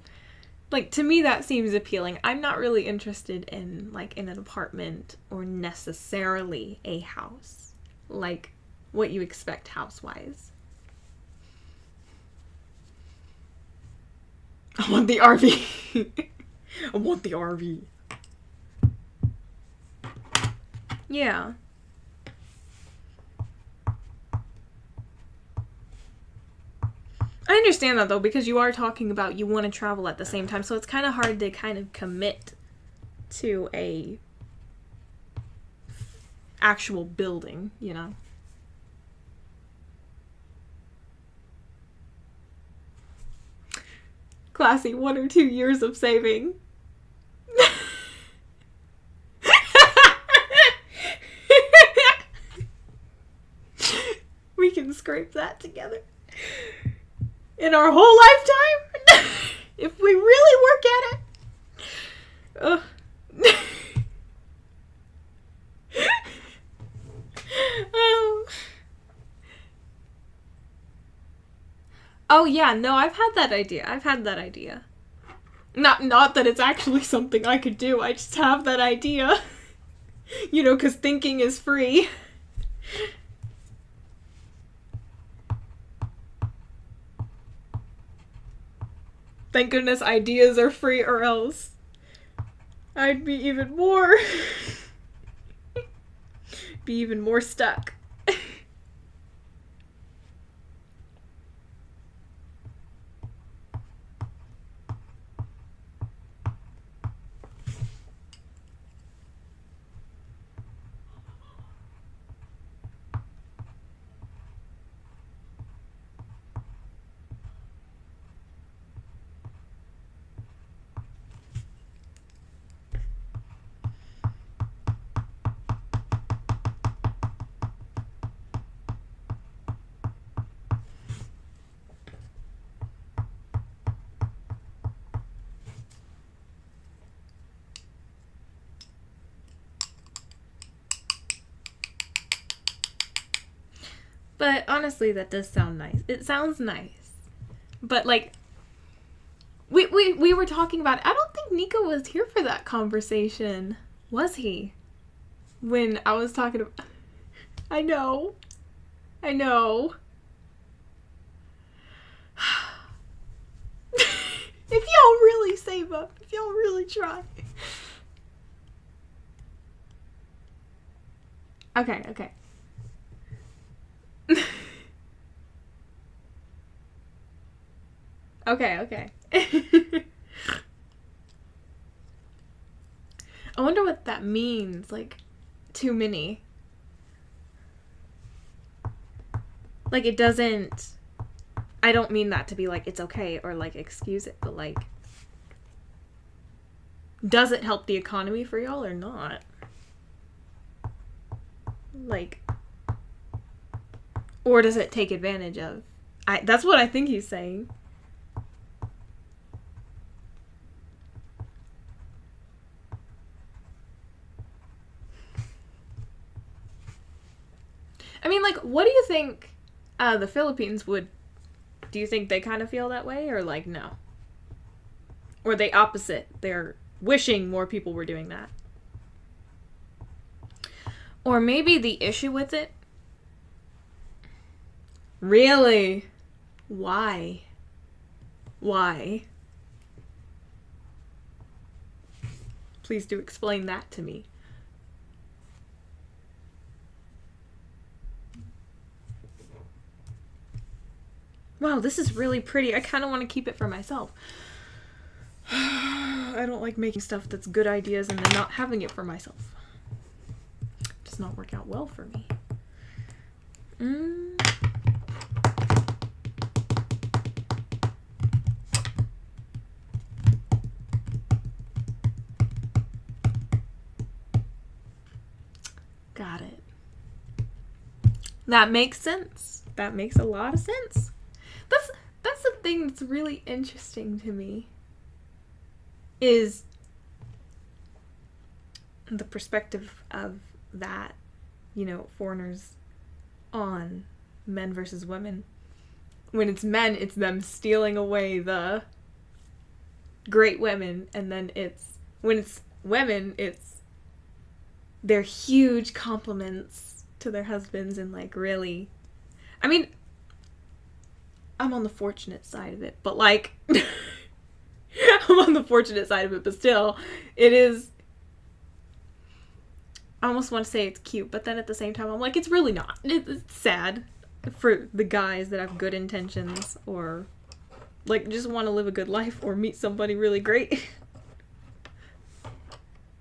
Like, to me that seems appealing. I'm not really interested in like in an apartment or necessarily a house. Like what you expect house-wise. I want the RV. I want the RV. Yeah. I understand that though, because you are talking about you want to travel at the same time, so it's kind of hard to kind of commit to a actual building, you know? Classy, 1 or 2 years of saving. We can scrape that together. In our whole lifetime? If we really work at it. Oh yeah, no, I've had that idea. Not that it's actually something I could do. I just have that idea. You know, 'cause thinking is free. Thank goodness ideas are free, or else I'd be even more stuck. But honestly, that does sound nice. It sounds nice. But like, we were talking about it. I don't think Nico was here for that conversation. Was he? When I was talking about... I know. If y'all really save up, if y'all really try. Okay. Okay. I wonder what that means, like, too many. Like, it doesn't... I don't mean that to be like it's okay or like excuse it, but like, does it help the economy for y'all or not? Like, or does it take advantage of? That's what I think he's saying. I mean, like, what do you think the Philippines would... Do you think they kind of feel that way, or, like, no? Or they opposite? They're wishing more people were doing that. Or maybe the issue with it... Really? Why? Why? Please do explain that to me. Wow, this is really pretty. I kind of want to keep it for myself. I don't like making stuff that's good ideas and then not having it for myself. It does not work out well for me. Got it. That makes sense. That makes a lot of sense. That's the thing that's really interesting to me, is the perspective of that, you know, foreigners on men versus women. When it's men, it's them stealing away the great women, and then when it's women, it's their huge compliments to their husbands and like really, I mean, I'm on the fortunate side of it, but like, I'm on the fortunate side of it, but still, it is, I almost want to say it's cute, but then at the same time, I'm like, it's really not. It's sad for the guys that have good intentions, or like just want to live a good life, or meet somebody really great.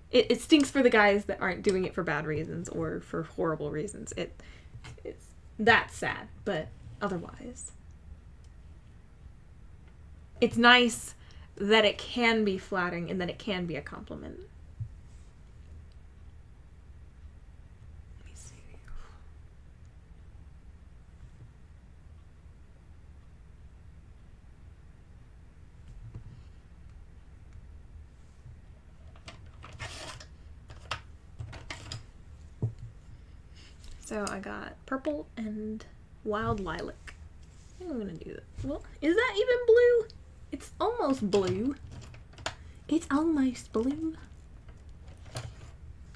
It stinks for the guys that aren't doing it for bad reasons, or for horrible reasons. It's that's sad, but otherwise, it's nice that it can be flattering and that it can be a compliment. Let me see. So I got purple and wild lilac. I think I'm gonna do that. Well, is that even blue? It's almost blue. It's almost blue.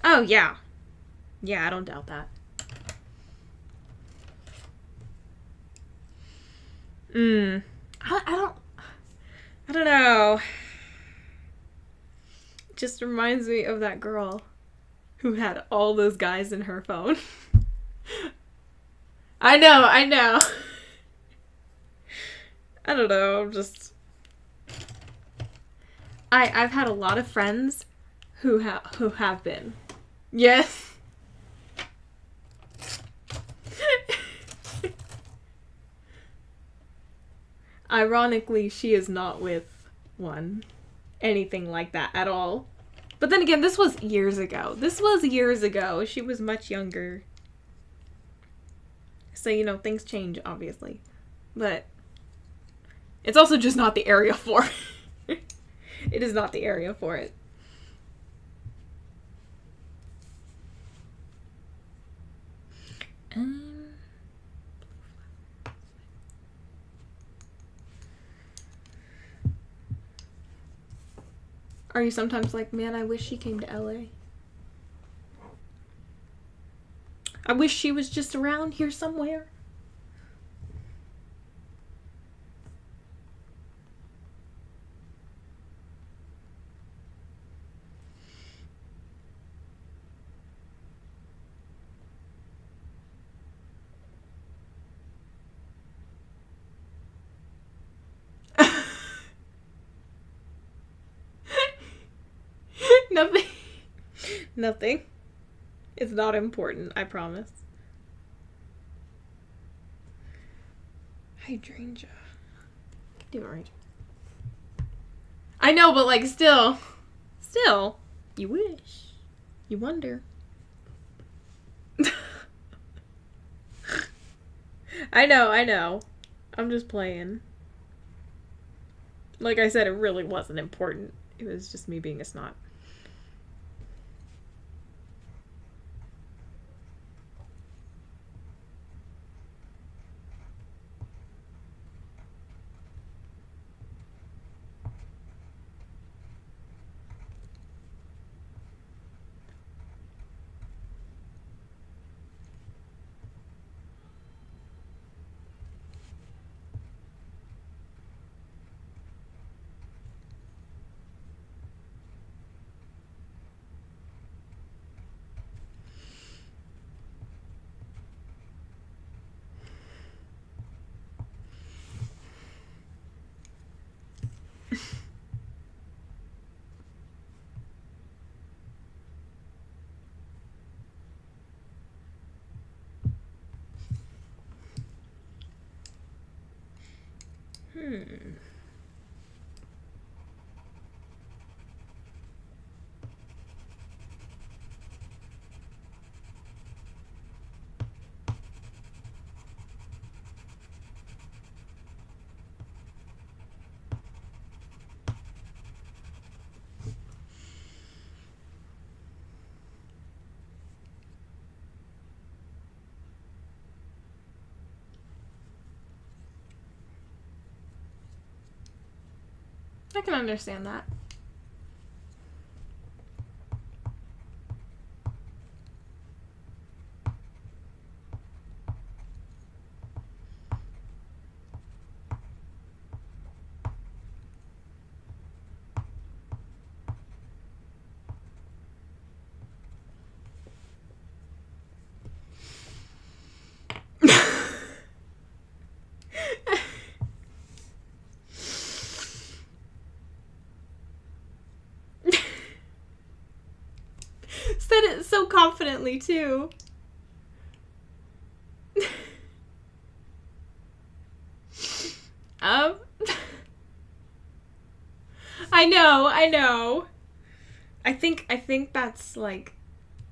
Oh, yeah. Yeah, I don't doubt that. I don't know. It just reminds me of that girl who had all those guys in her phone. I know. I don't know, I'm just... I've had a lot of friends who have been. Yes. Ironically, she is not with one. Anything like that at all. But then again, this was years ago. She was much younger. So, you know, things change, obviously. But it's also just not the area for it. It is not the area for it. Are you sometimes like, man, I wish she came to LA? I wish she was just around here somewhere. Nothing. It's not important, I promise. Hydrangea. Do it right. I know, but like still, you wish. You wonder. I know. I'm just playing. Like I said, it really wasn't important. It was just me being a snot. I can understand that. Said it so confidently, too. I know. I think that's like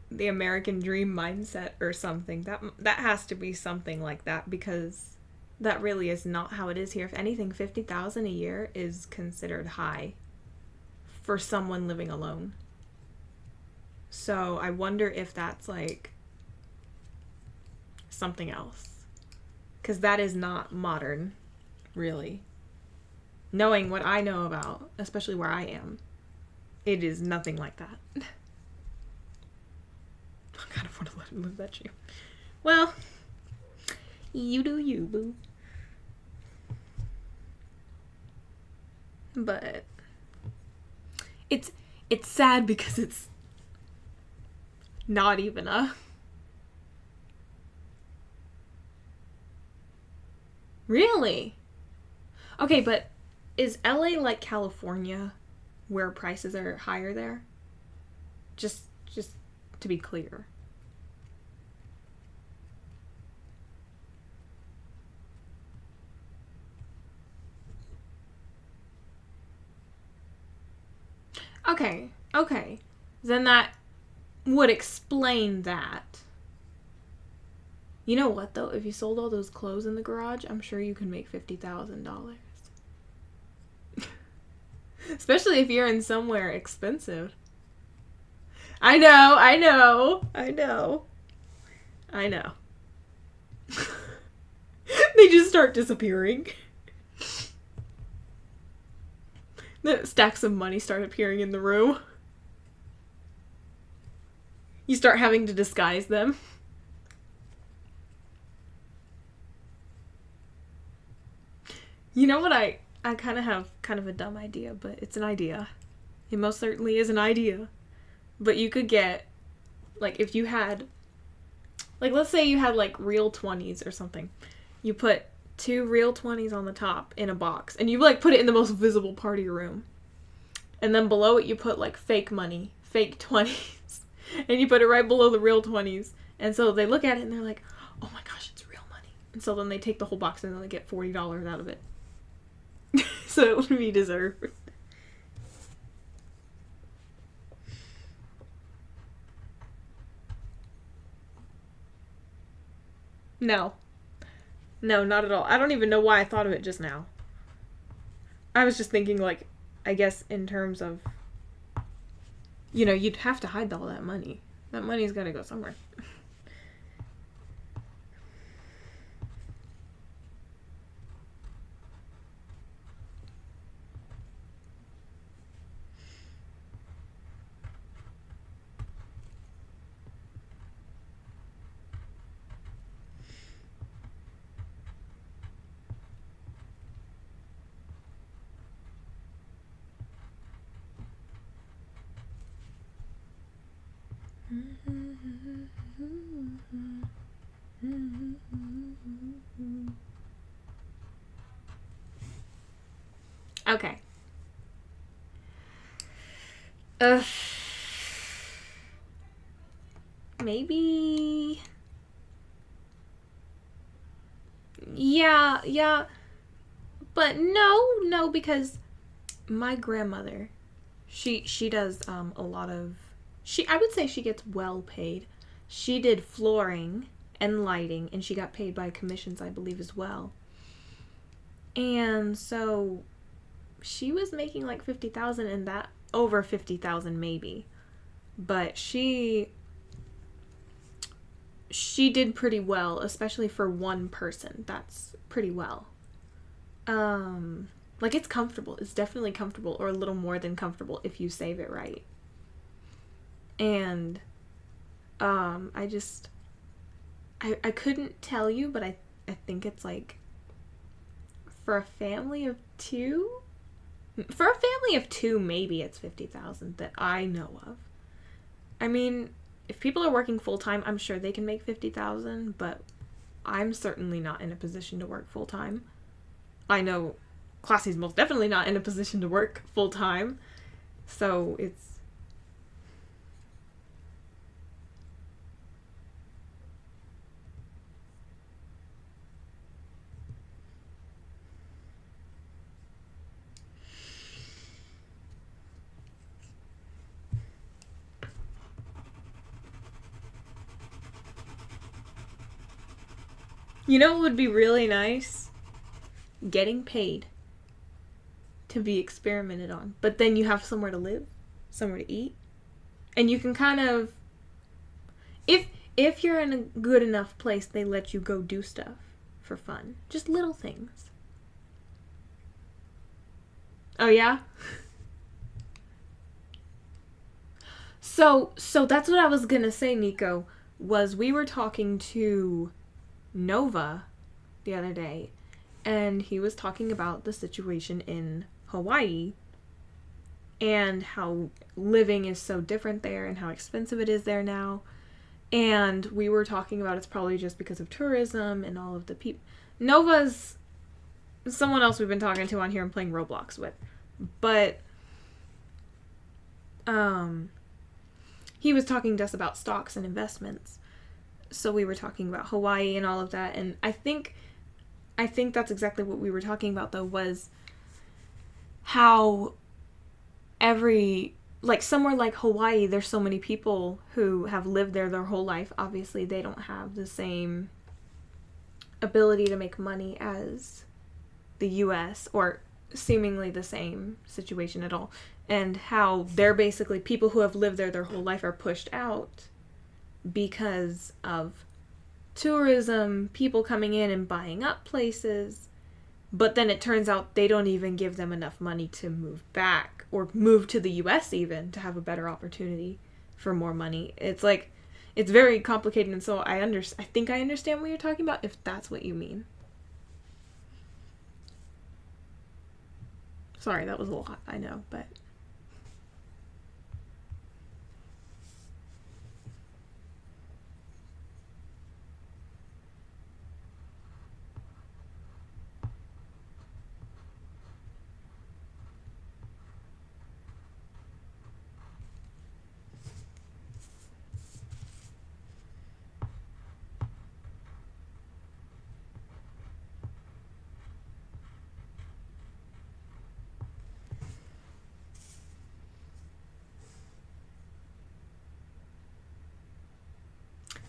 the American dream mindset or something. That has to be something like that, because that really is not how it is here. If anything, 50,000 a year is considered high for someone living alone. So I wonder if that's like something else, because that is not modern, really. Knowing what I know about, especially where I am, it is nothing like that. I kind of want to let him live that cheap. Well, you do you, boo. But it's sad because it's not even a... Really? Okay, but is LA like California, where prices are higher there? Just to be clear. Okay. Then that would explain that. You know what, though? If you sold all those clothes in the garage, I'm sure you can make $50,000. Especially if you're in somewhere expensive. I know. They just start disappearing. The stacks of money start appearing in the room. You start having to disguise them. You know what, I kind of have a dumb idea, but it's an idea. It most certainly is an idea. But you could get, like, if you had, like, let's say you had, like, real 20s or something. You put 2 real 20s on the top in a box, and you, like, put it in the most visible part of your room. And then below it you put, like, fake money, fake 20s. And you put it right below the real 20s. And so they look at it and they're like, oh my gosh, it's real money. And so then they take the whole box and then they get $40 out of it. so it would be deserved. No. No, not at all. I don't even know why I thought of it just now. I was just thinking, like, I guess in terms of, you know, you'd have to hide all that money. That money's gotta go somewhere. Okay. Maybe. Yeah. But no, because my grandmother, she does a lot of, I would say she gets well paid. She did flooring and lighting, and she got paid by commissions, I believe, as well. And so she was making like 50,000, and that over 50,000 maybe. But she did pretty well, especially for one person. That's pretty well. Like, it's comfortable. It's definitely comfortable, or a little more than comfortable if you save it right. And I couldn't tell you, but I think it's like for a family of two. For a family of two, maybe it's 50,000 that I know of. I mean, if people are working full time, I'm sure they can make 50,000, but I'm certainly not in a position to work full time. I know Classy's most definitely not in a position to work full time, so it's. You know what would be really nice? Getting paid to be experimented on. But then you have somewhere to live, somewhere to eat. And you can kind of, if you're in a good enough place, they let you go do stuff for fun. Just little things. Oh yeah? So that's what I was gonna say, Nico, was we were talking to Nova the other day, and he was talking about the situation in Hawaii and how living is so different there and how expensive it is there now. And we were talking about it's probably just because of tourism and all of the people. Nova's someone else we've been talking to on here and playing Roblox with. But he was talking to us about stocks and investments. So we were talking about Hawaii and all of that, and I think that's exactly what we were talking about, though, was how somewhere like Hawaii, there's so many people who have lived there their whole life. Obviously, they don't have the same ability to make money as the U.S., or seemingly the same situation at all, and how they're basically people who have lived there their whole life are pushed out because of tourism, people coming in and buying up places, but then it turns out they don't even give them enough money to move back or move to the US even to have a better opportunity for more money. It's like, it's very complicated, and so I think I understand what you're talking about, if that's what you mean. Sorry, that was a lot, I know, but...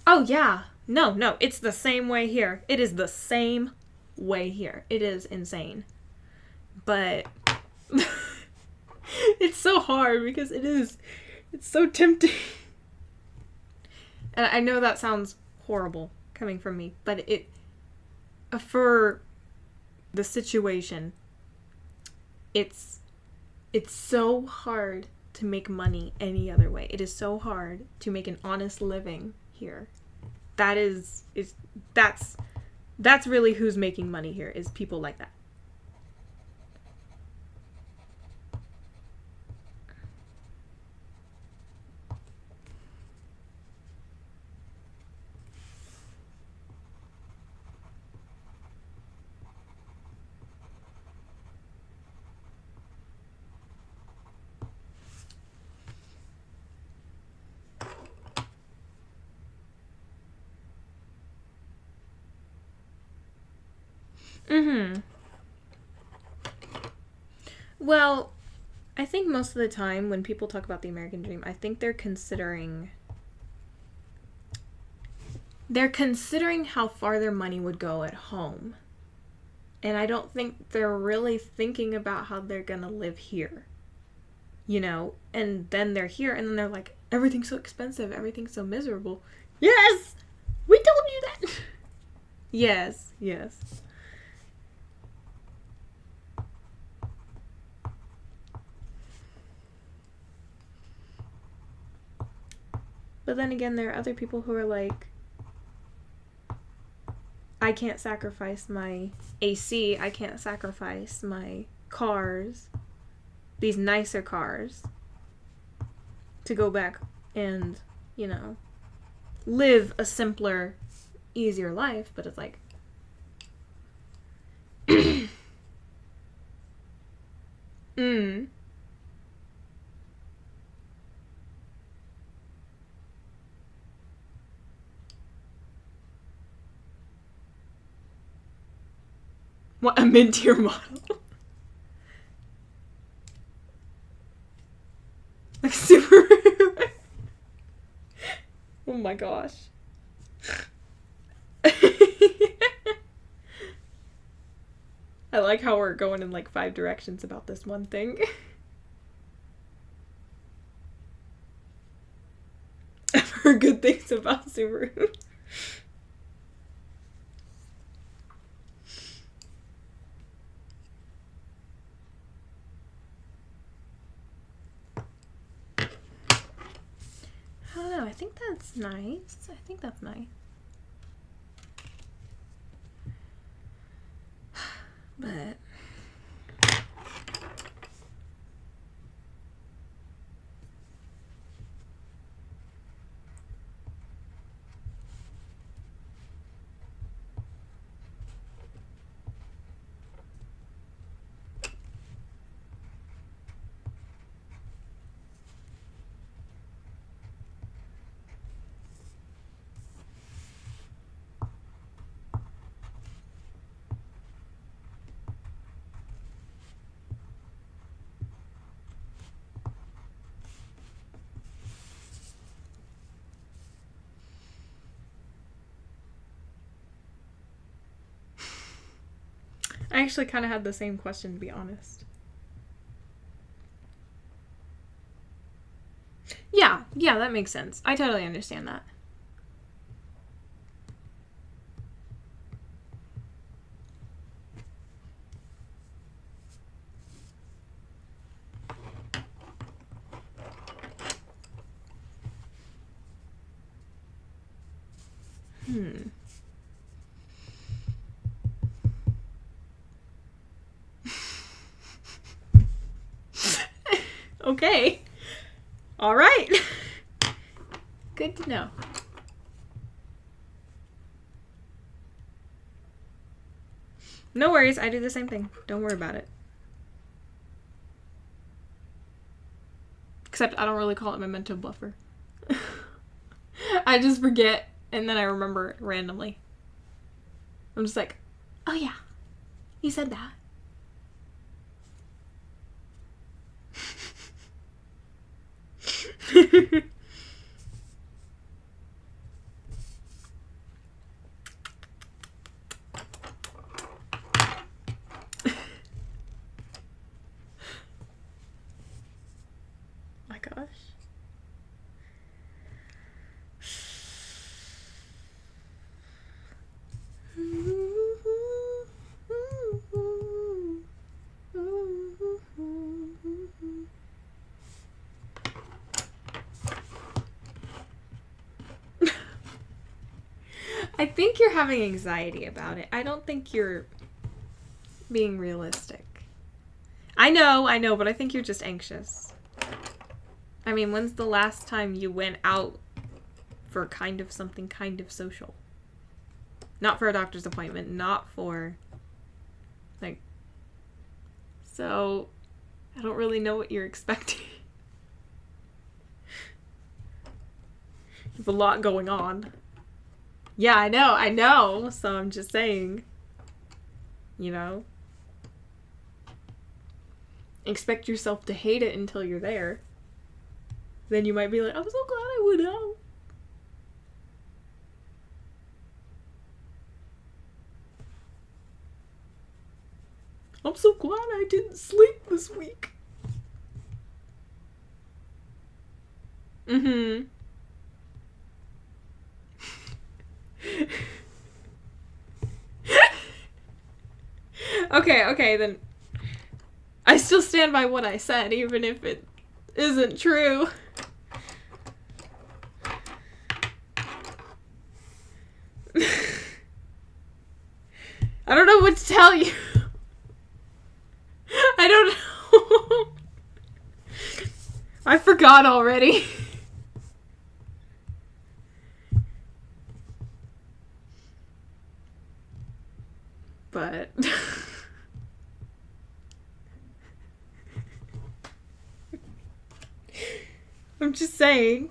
Oh, yeah. No, it's the same way here. It is the same way here. It is insane. But it's so hard because it's so tempting. And I know that sounds horrible coming from me, but for the situation, it's so hard to make money any other way. It is so hard to make an honest living here. That's really who's making money here, is people like that. Mm-hmm. Well, I think most of the time when people talk about the American dream, I think they're considering how far their money would go at home. And I don't think they're really thinking about how they're gonna live here. You know? And then they're here and then they're like, everything's so expensive, everything's so miserable. Yes! We told you that! Yes. But then again, there are other people who are like, I can't sacrifice my AC, I can't sacrifice my cars, these nicer cars, to go back and, live a simpler, easier life. But it's like, What, a mid-tier model? Like super. Oh my gosh. I like how we're going in like 5 directions about this one thing. I've heard good things about Subaru. I don't know, I think that's nice. But I actually kind of had the same question, to be honest. Yeah, that makes sense. I totally understand that. Okay. All right. Good to know. No worries, I do the same thing. Don't worry about it. Except I don't really call it my mental buffer. I just forget, and then I remember it randomly. I'm just like, oh yeah, you said that. I think you're having anxiety about it. I don't think you're being realistic. I know, but I think you're just anxious. I mean, when's the last time you went out for kind of something kind of social? Not for a doctor's appointment, not for, like, so I don't really know what you're expecting. You have a lot going on. Yeah, I know, so I'm just saying, you know? Expect yourself to hate it until you're there. Then you might be like, I'm so glad I went out. I'm so glad I didn't sleep this week. Mm-hmm. Okay, then I still stand by what I said, even if it isn't true. I don't know what to tell you. I don't know. I forgot already. But I'm just saying.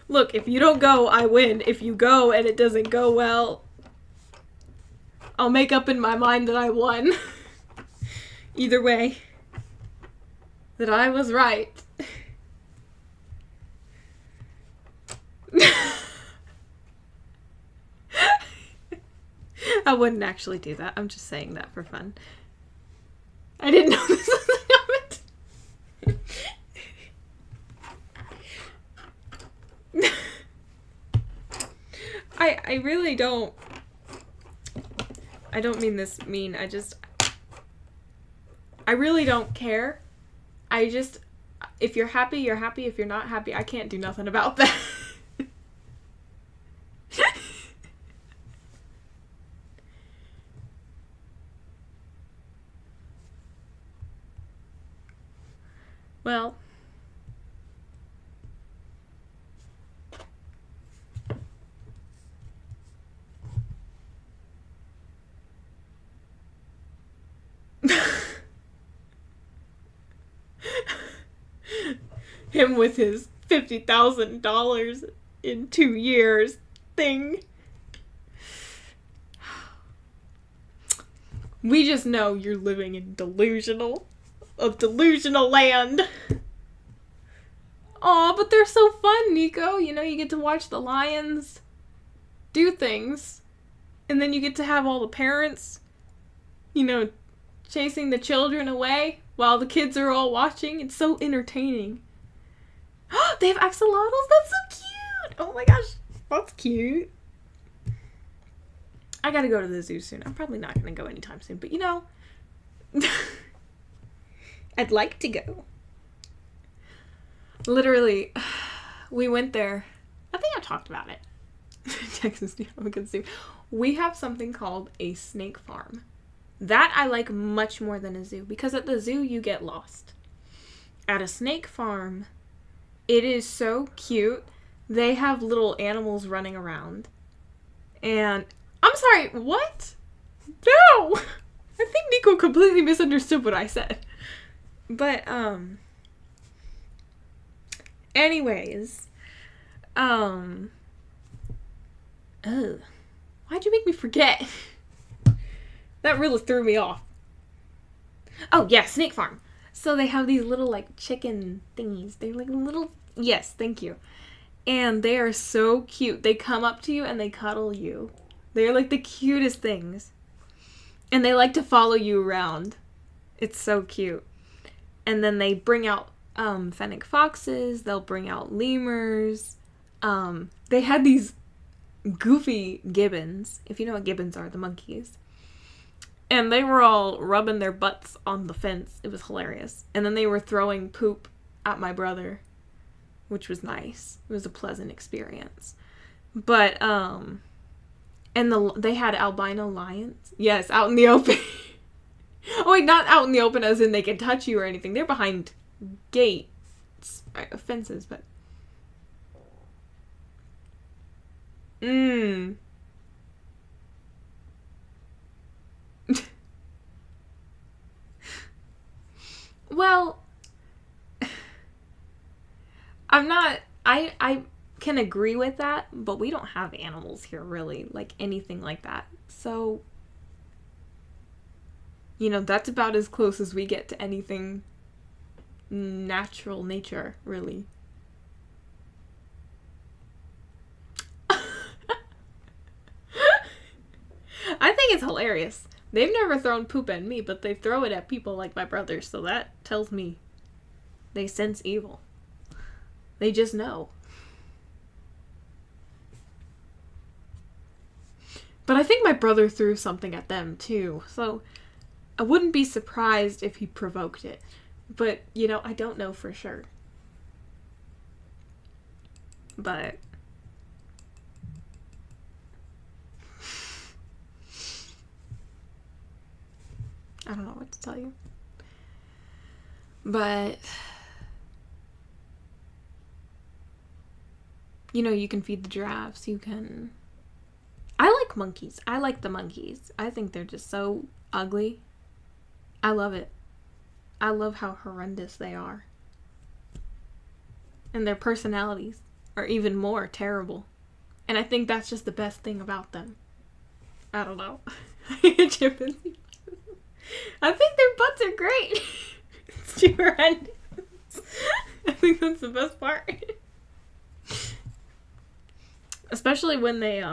Look, if you don't go, I win. If you go and it doesn't go well, I'll make up in my mind that I won. Either way, that I was right. I wouldn't actually do that. I'm just saying that for fun. I didn't know this was happening. I really don't. I don't mean this mean. I really don't care. If you're happy, you're happy. If you're not happy, I can't do nothing about that. Well, him with his $50,000 in 2 years thing. We just know you're living in delusional land. Aw, but they're so fun, Nico. You know, you get to watch the lions do things. And then you get to have all the parents, you know, chasing the children away while the kids are all watching. It's so entertaining. They have axolotls? That's so cute! Oh my gosh, that's cute. I gotta go to the zoo soon. I'm probably not gonna go anytime soon, but you know, I'd like to go. Literally, we went there. I think I talked about it. Texas Zoo. We have something called a snake farm. That I like much more than a zoo, because at the zoo you get lost. At a snake farm, it is so cute. They have little animals running around. And I'm sorry, what? No! I think Nico completely misunderstood what I said. But, anyways, oh, why'd you make me forget? That really threw me off. Oh, yeah, snake farm. So they have these little, like, chicken thingies. They're like little, yes, thank you. And they are so cute. They come up to you and they cuddle you. They're like the cutest things. And they like to follow you around. It's so cute. And then they bring out fennec foxes. They'll bring out lemurs. they had these goofy gibbons, if you know what gibbons are, the monkeys. And they were all rubbing their butts on the fence. It was hilarious. And then they were throwing poop at my brother, which was nice. It was a pleasant experience. But, and they had albino lions. Yes, out in the open. Oh, wait, not out in the open as in they can touch you or anything. They're behind gates, fences, but... Well, I can agree with that, but we don't have animals here really, like anything like that. So, that's about as close as we get to anything natural nature, really. I think it's hilarious. They've never thrown poop at me, but they throw it at people like my brother, so that tells me they sense evil. They just know. But I think my brother threw something at them, too, so I wouldn't be surprised if he provoked it. But, I don't know for sure. But... I don't know what to tell you. But... you can feed the giraffes, you can... I like monkeys. I like the monkeys. I think they're just so ugly. I love it. I love how horrendous they are. And their personalities are even more terrible. And I think that's just the best thing about them. I don't know. I think their butts are great. It's too horrendous. I think that's the best part. Especially when they,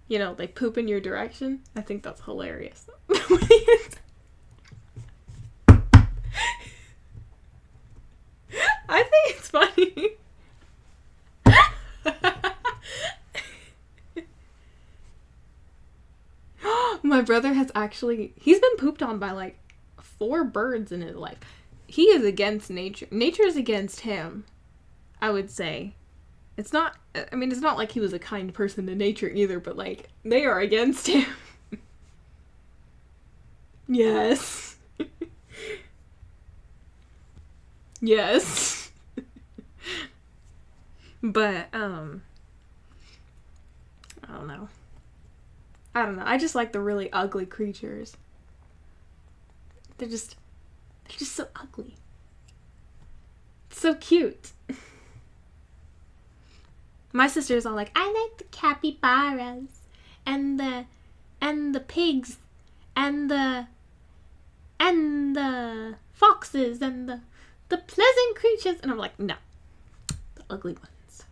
they poop in your direction. I think that's hilarious. I think it's funny. My brother has he's been pooped on by like 4 birds in his life. He is against nature. Nature is against him, I would say. It's not like he was a kind person to nature either, but like, they are against him. Yes. Yes. But, I don't know. I just like the really ugly creatures. They're just so ugly. It's so cute. My sister's all like, I like the capybaras and the pigs and the foxes and the pleasant creatures, and I'm like, no, the ugly ones.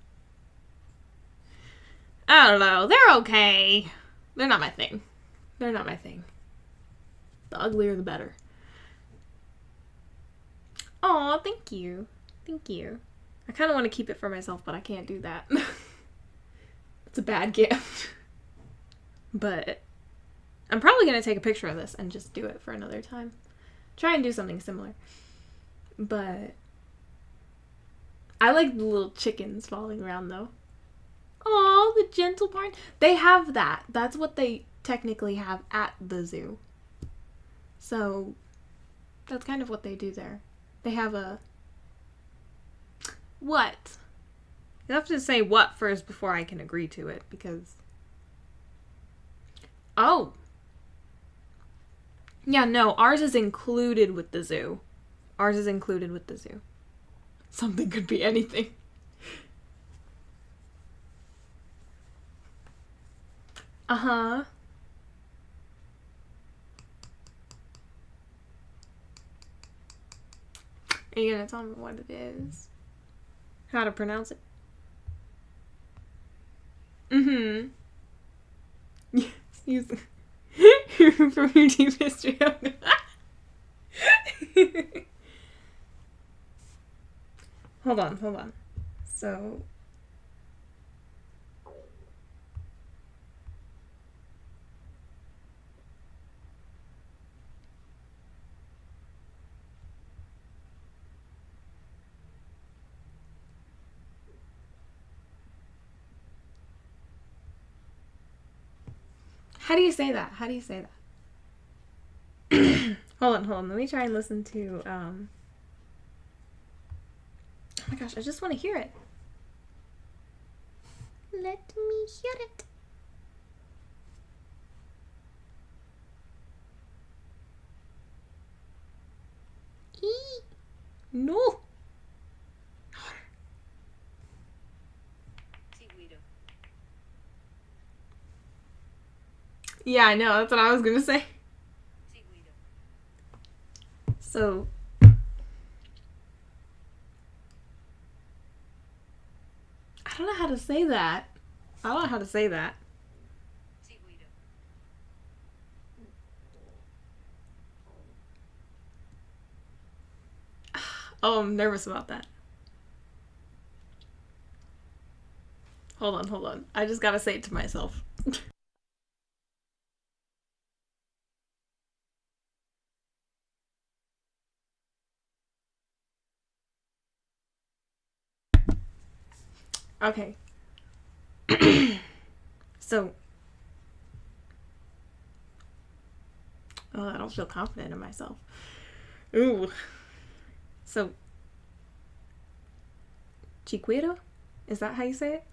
I don't know. They're okay. They're not my thing. They're not my thing. The uglier the better. Aw, thank you. Thank you. I kind of want to keep it for myself, but I can't do that. It's a bad gift. But I'm probably going to take a picture of this and just do it for another time. Try and do something similar. But I like the little chickens falling around, though. Oh, the gentle barn. They have that. That's what they technically have at the zoo. So that's kind of what they do there. They have a... What? You have to say what first before I can agree to it, because... Oh. Yeah, no, ours is included with the zoo. Ours is included with the zoo. Something could be anything. Uh-huh. Are you gonna tell me what it is? How to pronounce it? Mm-hmm. Yes, use from your deep history. Hold on. So, How do you say that? Hold on. Let me try and listen to, oh my gosh, I just want to hear it. Let me hear it. No. Yeah, I know. That's what I was going to say. So, I don't know how to say that. Oh, I'm nervous about that. Hold on. I just gotta say it to myself. Okay. So, oh, I don't feel confident in myself. Ooh. So, Chiquito? Is that how you say it?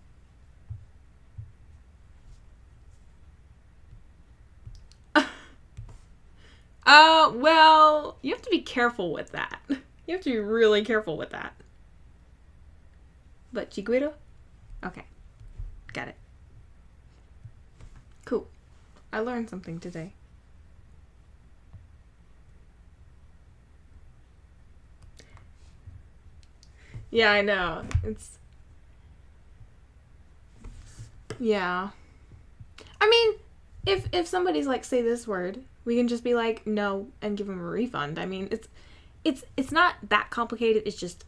Well, you have to be careful with that. You have to be really careful with that. But Chiquito? Okay. Got it. Cool. I learned something today. Yeah, I know. Yeah. I mean, if somebody's like, say this word, we can just be like, no, and give them a refund. I mean, it's not that complicated. It's just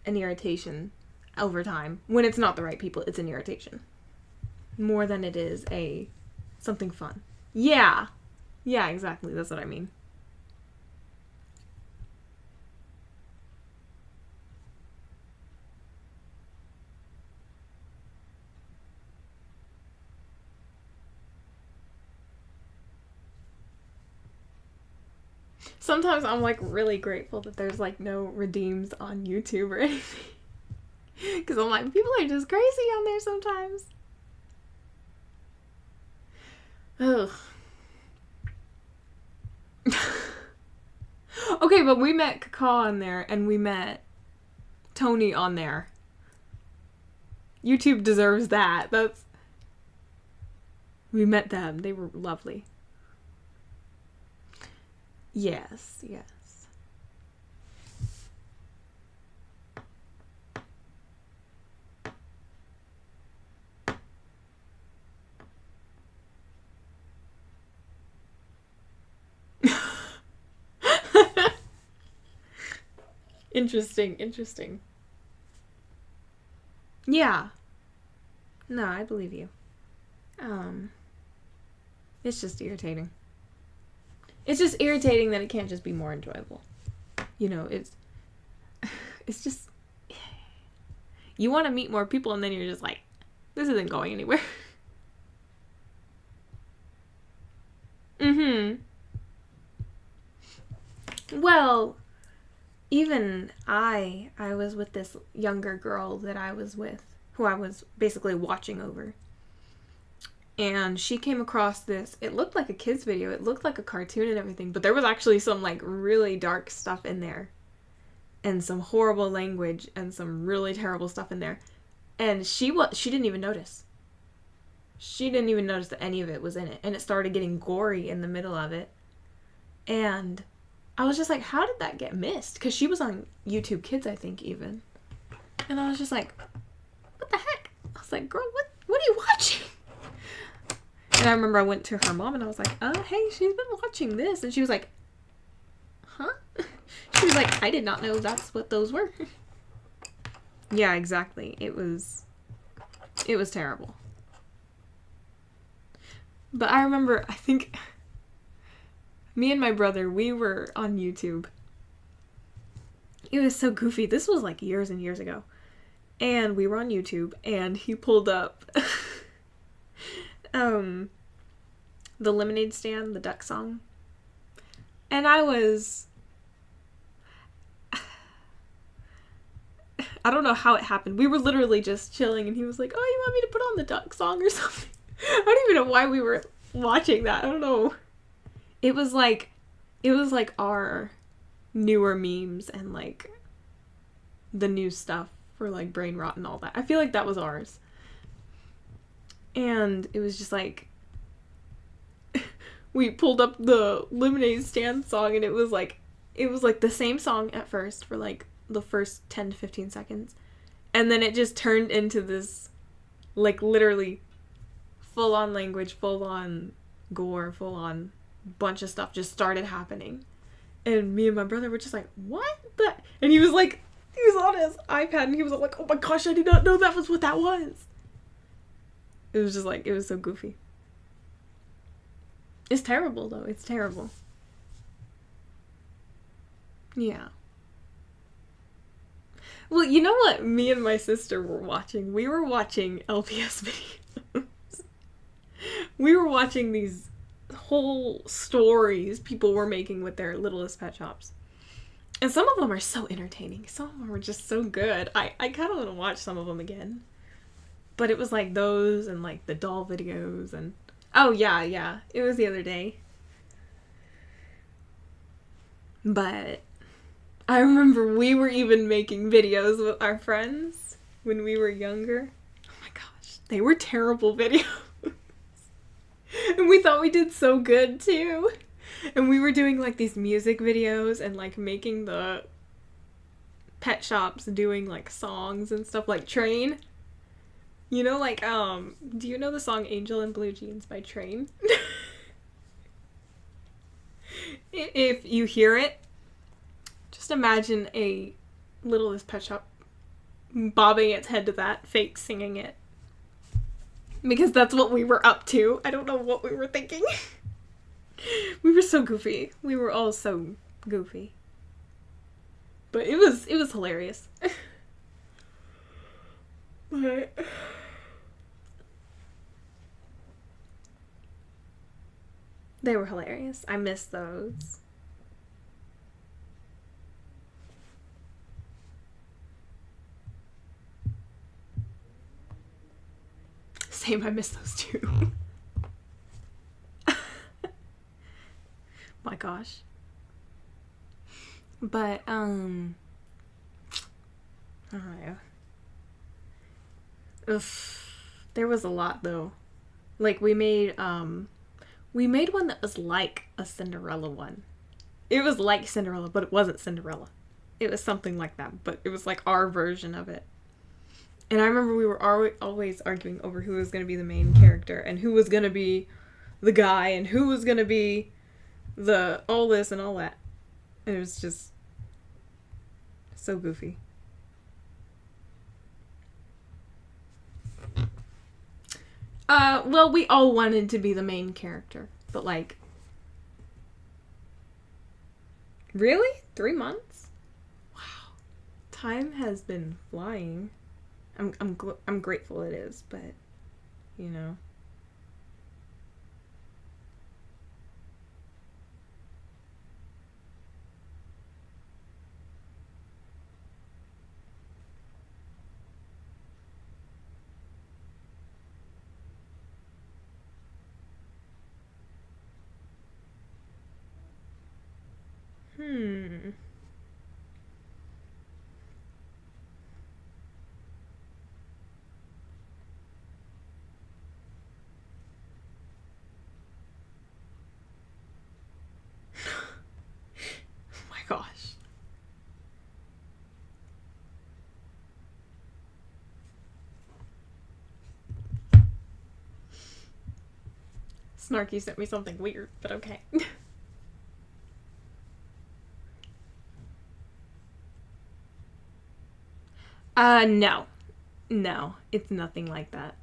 an irritation over time. When it's not the right people, it's an irritation. More than it is something fun. Yeah. Yeah, exactly. That's what I mean. Sometimes I'm like really grateful that there's like no redeems on YouTube or anything. Because I'm like, people are just crazy on there sometimes. Ugh. Okay, but we met Kaka on there and we met Tony on there. YouTube deserves that. We met them. They were lovely. Yes. Interesting. Yeah. No, I believe you. It's just irritating. It's just irritating that it can't just be more enjoyable. You know, it's just, you want to meet more people and then you're just like, this isn't going anywhere. Well, even I was with this younger girl that I was with, who I was basically watching over. And she came across this, it looked like a kid's video, it looked like a cartoon and everything, but there was actually some like really dark stuff in there. And some horrible language and some really terrible stuff in there. And she didn't even notice. She didn't even notice that any of it was in it. And it started getting gory in the middle of it. And I was just like, how did that get missed? Because she was on YouTube Kids, I think, even. And I was just like, what the heck? I was like, girl, what are you watching? And I remember I went to her mom and I was like, hey, she's been watching this. And she was like, huh? She was like, I did not know that's what those were. Yeah, exactly. It was terrible. But I remember, I think, me and my brother, we were on YouTube. It was so goofy. This was like years and years ago. And we were on YouTube and he pulled up the lemonade stand, the duck song. And I don't know how it happened. We were literally just chilling and he was like, oh, you want me to put on the duck song or something? I don't even know why we were watching that. I don't know. It was like our newer memes and like the new stuff for like brain rot and all that. I feel like that was ours. And it was just like we pulled up the lemonade stand song and it was like the same song at first for like the first 10 to 15 seconds. And then it just turned into this like literally full on language, full on gore, full on bunch of stuff just started happening. And me and my brother were just like, what the? And he was on his iPad and he was like, oh my gosh, I did not know that was what that was. It was just like, it was so goofy. It's terrible though. It's terrible. Yeah. Well, you know what me and my sister were watching? We were watching LPS videos. We were watching these whole stories people were making with their Littlest Pet Shops. And some of them are so entertaining. Some of them are just so good. I kind of want to watch some of them again. But it was like those and like the doll videos and... Oh, yeah. It was the other day. But I remember we were even making videos with our friends when we were younger. Oh my gosh. They were terrible videos. And we thought we did so good too. And we were doing like these music videos and like making the pet shops doing like songs and stuff like Train. You know, like, do you know the song Angel in Blue Jeans by Train? If you hear it, just imagine a Littlest Pet Shop bobbing its head to that, fake singing it. Because that's what we were up to. I don't know what we were thinking. We were so goofy. We were all so goofy. But it was hilarious. But they were hilarious. I miss those. Same, I miss those too. My gosh. But, I don't know. Ugh. There was a lot though. Like we made one that was like a Cinderella one. It was like Cinderella, but it wasn't Cinderella. It was something like that, but it was like our version of it. And I remember we were always arguing over who was going to be the main character and who was going to be the guy and who was going to be the all this and all that. And it was just so goofy. Well, we all wanted to be the main character, but like, really? 3 months? Wow. Time has been flying. I'm grateful it is, but, you know. Oh my gosh. Snarky sent me something weird, but okay. No, it's nothing like that.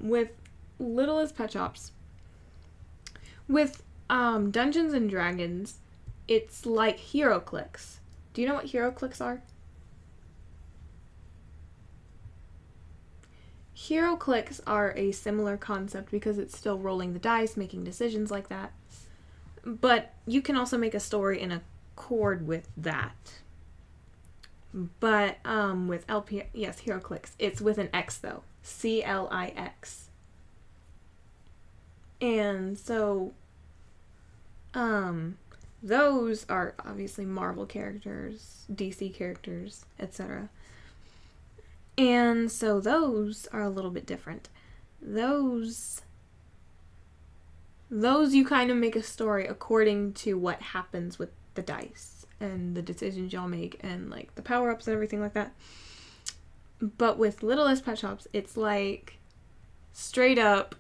With Littlest Pet Shops, with, Dungeons and Dragons, it's like hero clicks. Do you know what hero clicks are? hero clicks are a similar concept because it's still rolling the dice, making decisions like that. But you can also make a story in accord with that. But with LP, yes, hero clicks, it's with an X though. CLIX. And so those are obviously Marvel characters, DC characters, etc. And so those are a little bit different. Those you kind of make a story according to what happens with the dice and the decisions y'all make and like the power-ups and everything like that. But with Littlest Pet Shops, it's like straight up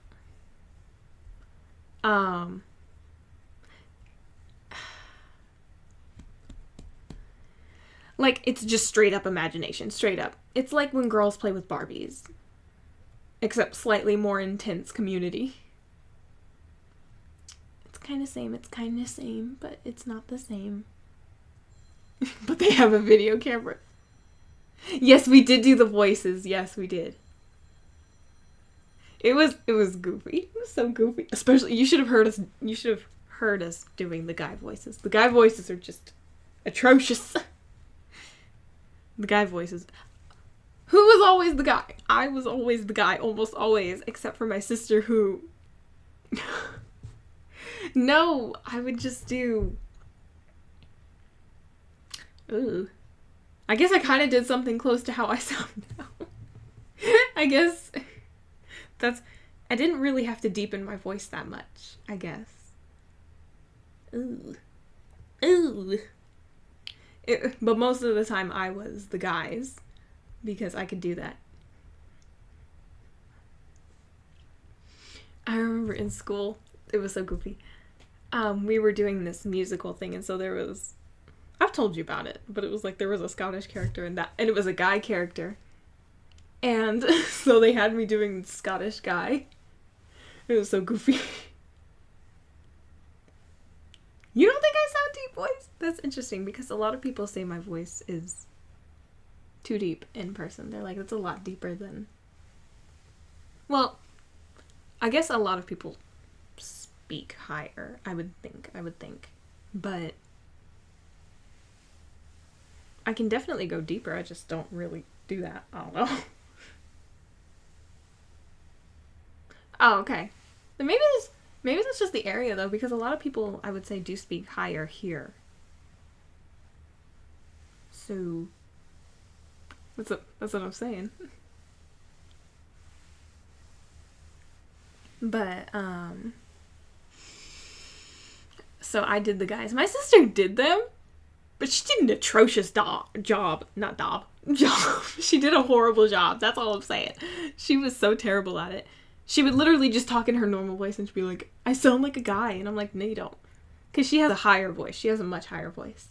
like it's just straight up imagination, straight up. It's like when girls play with Barbies, except slightly more intense community. It's kind of same, but it's not the same. But they have a video camera. Yes, we did do the voices. Yes, we did. It was goofy. It was so goofy. Especially, you should have heard us doing the guy voices. The guy voices are just atrocious. The guy voices. Who was always the guy? I was always the guy, almost always, except for my sister who... No, I would just do... Ooh. I guess I kind of did something close to how I sound now. I guess I didn't really have to deepen my voice that much, I guess. Ooh. Ooh. But most of the time I was the guys, because I could do that. I remember in school, it was so goofy. We were doing this musical thing, and so there was... I've told you about it, but it was like there was a Scottish character and it was a guy character. And so they had me doing the Scottish guy. It was so goofy. You don't think I sound deep voice? That's interesting because a lot of people say my voice is too deep in person. They're like, it's a lot deeper than... Well, I guess a lot of people speak higher, I would think. But I can definitely go deeper. I just don't really do that. I don't know. Oh, okay. Then maybe that's just the area though, because a lot of people, I would say, do speak higher here. So that's what I'm saying. But so I did the guys. My sister did them. But she did an atrocious job. She did a horrible job. That's all I'm saying. She was so terrible at it. She would literally just talk in her normal voice and she'd be like, I sound like a guy. And I'm like, no, you don't. Because she has a higher voice. She has a much higher voice.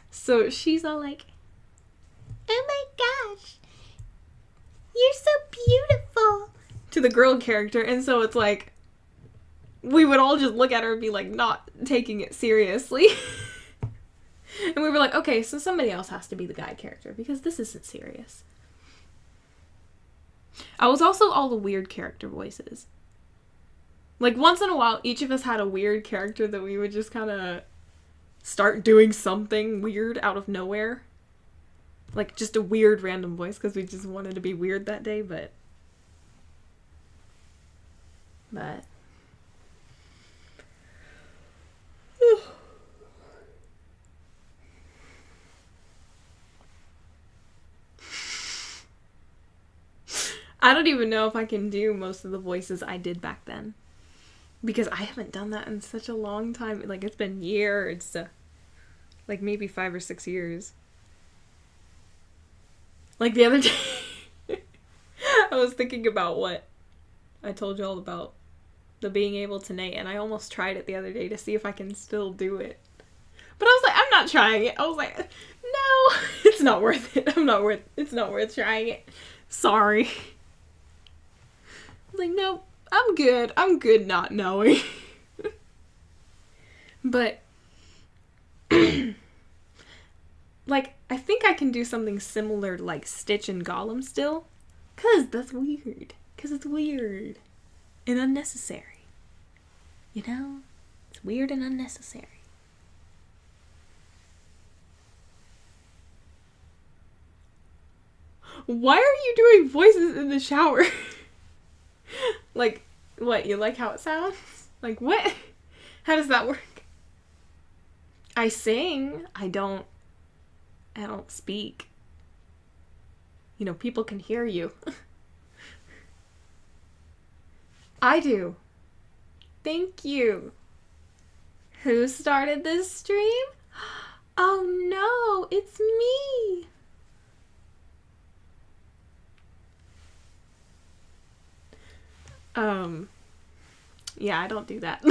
So she's all like, oh my gosh, you're so beautiful. To the girl character. And so it's like, we would all just look at her and be like, not taking it seriously. And we were like, okay, so somebody else has to be the guy character because this isn't serious. I was also all the weird character voices. Like, once in a while, each of us had a weird character that we would just kind of start doing something weird out of nowhere. Like, just a weird random voice because we just wanted to be weird that day, but... I don't even know if I can do most of the voices I did back then. Because I haven't done that in such a long time. Like, it's been years. Like, maybe 5 or 6 years. Like, the other day, I was thinking about what I told y'all about the being able to Nate, and I almost tried it the other day to see if I can still do it. But I was like, I'm not trying it. I was like, no, it's not worth it. It's not worth trying it. Sorry. Like, no, I'm good not knowing. But, like, I think I can do something similar to, like, Stitch and Gollum still. Because that's weird. because it's weird and unnecessary. You know? It's weird and unnecessary. Why are you doing voices in the shower? Like, what? You like how it sounds? Like, what? How does that work? I sing. I don't speak. You know, people can hear you. I do. Thank you. Who started this stream? Oh no, it's me. Yeah, I don't do that.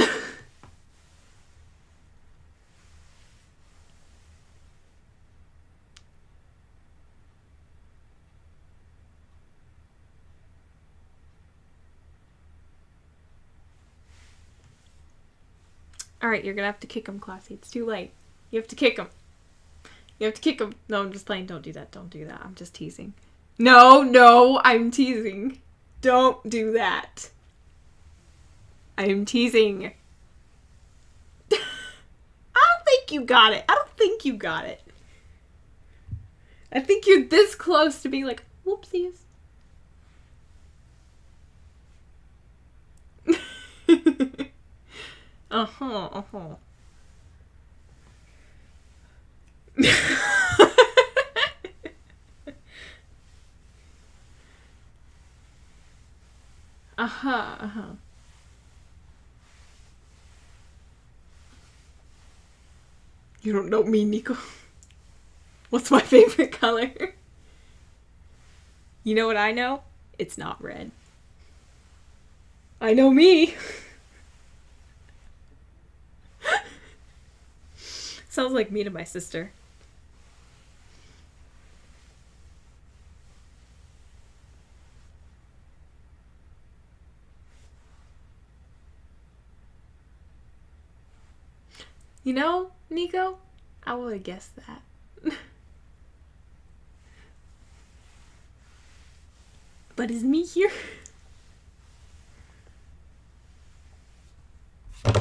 Alright, you're gonna have to kick him, Classy. It's too late. You have to kick him. You have to kick him. No, I'm just playing. Don't do that. Don't do that. I'm just teasing. No, I'm teasing. Don't do that. I am teasing. I don't think you got it. I think you're this close to being like, whoopsies. Uh-huh. You don't know me, Nico. What's my favorite color? You know what I know? It's not red. I know me. Sounds like me to my sister. You know, Nico, I would have guessed that. But is me here? Your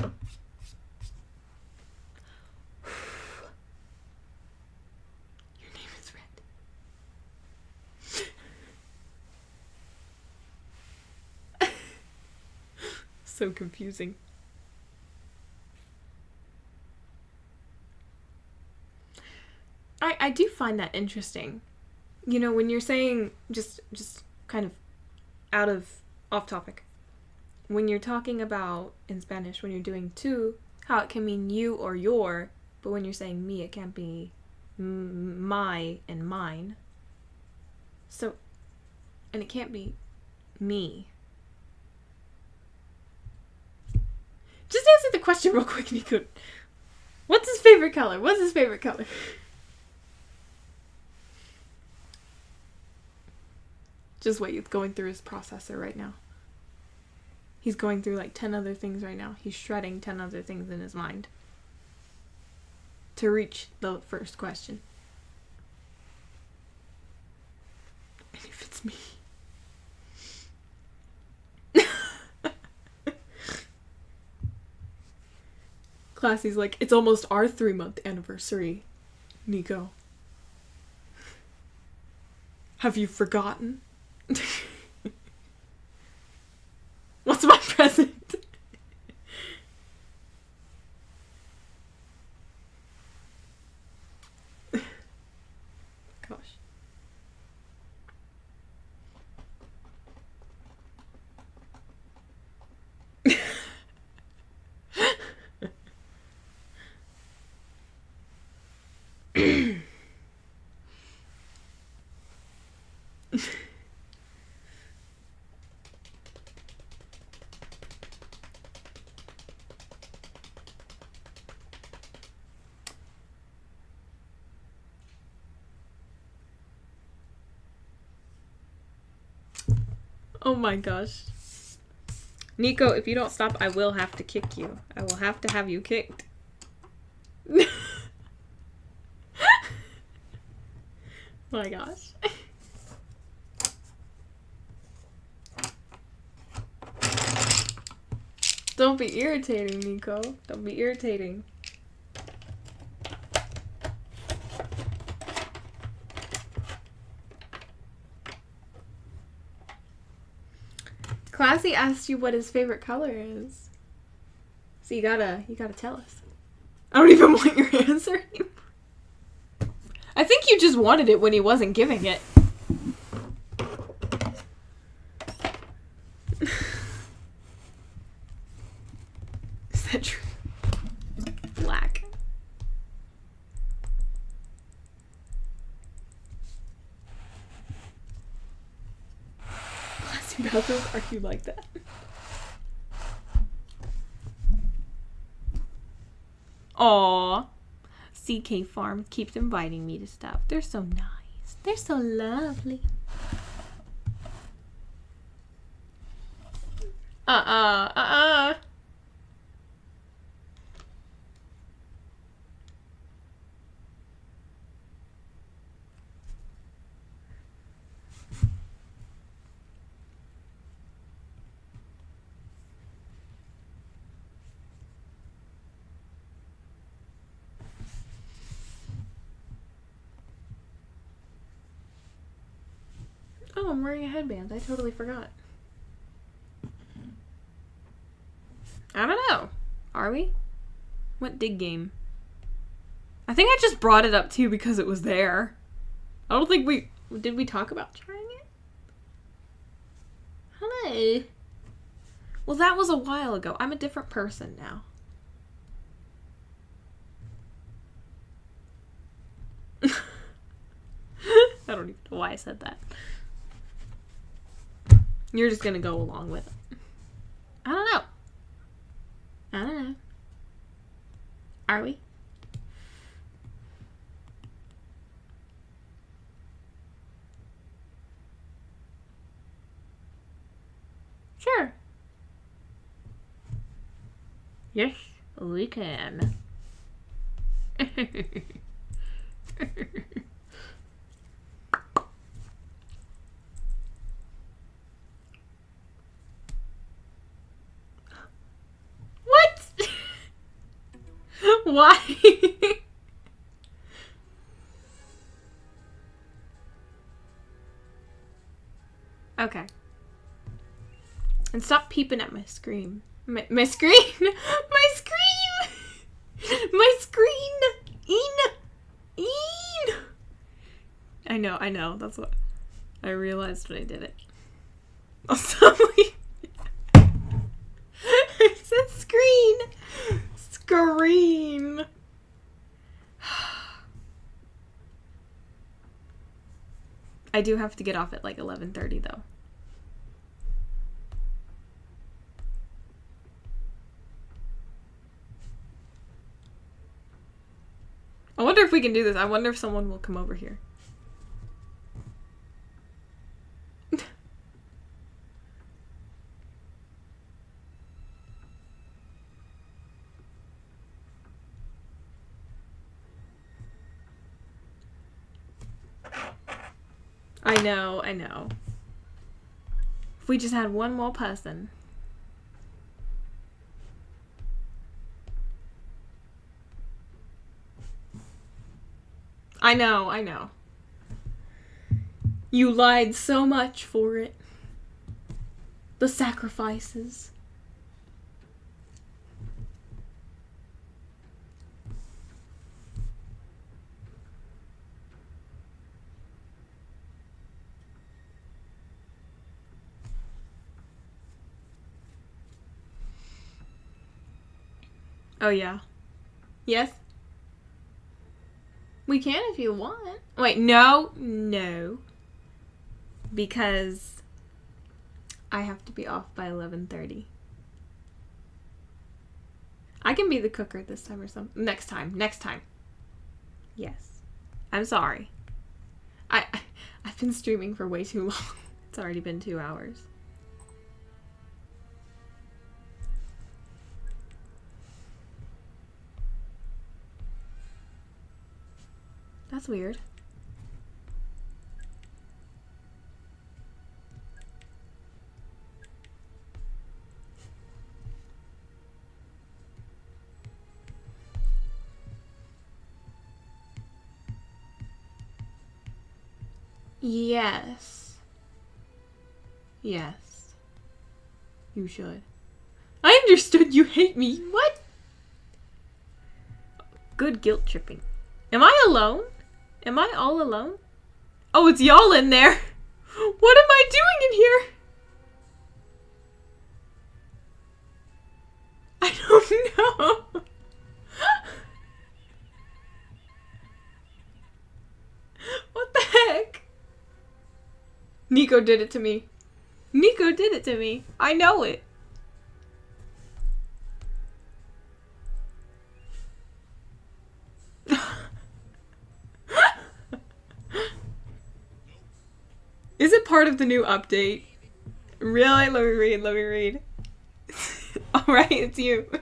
name is Red. So confusing. I do find that interesting. You know, when you're saying just kind of off topic. When you're talking about in Spanish, when you're doing tú, how it can mean you or your, but when you're saying me, it can't be my and mine. So, and it can't be me. Just answer the question real quick, Nico. What's his favorite color? Just wait, he's going through his processor right now. He's going through like 10 other things right now. He's shredding 10 other things in his mind to reach the first question. And if it's me. Classy's like, it's almost our 3-month anniversary, Nico. Have you forgotten? What's my present? Gosh. Oh my gosh. Nico, if you don't stop, I will have to kick you. I will have to have you kicked. My gosh. Don't be irritating, Nico. Don't be irritating. Classy asked you what his favorite color is. So you gotta tell us. I don't even want your answer anymore. I think you just wanted it when he wasn't giving it. Is that true? Black. Classy bathrooms, are you like that? Aww. CK Farm keeps inviting me to stuff. They're so nice. They're so lovely. Oh, I'm wearing a headband. I totally forgot. I don't know. Are we? What dig game? I think I just brought it up too because it was there. I don't think we... Did we talk about trying it? Hello. Well, that was a while ago. I'm a different person now. I don't even know why I said that. You're just gonna go along with it. I don't know. I don't know. Are we? Sure. Yes, we can. What? Why? Okay. And stop peeping at my screen. My screen! My screen! My screen! Een! I know. That's what I realized when I did it. Oh, sorry. I said screen! Screen! I do have to get off at like 11:30 though. I wonder if we can do this. I wonder if someone will come over here. I know. If we just had one more person. I know. You lied so much for it. The sacrifices. Oh, yeah. Yes? We can if you want. Wait, no. Because I have to be off by 11:30. I can be the cooker this time or something. Next time. Yes. I'm sorry. I've been streaming for way too long. It's already been 2 hours. That's weird. Yes. Yes. You should. I understood you hate me. What? Good guilt tripping. Am I alone? Am I all alone? Oh, it's y'all in there. What am I doing in here? I don't know. What the heck? Nico did it to me. Nico did it to me. I know it. Is it part of the new update? Really? Let me read. Alright, it's you. I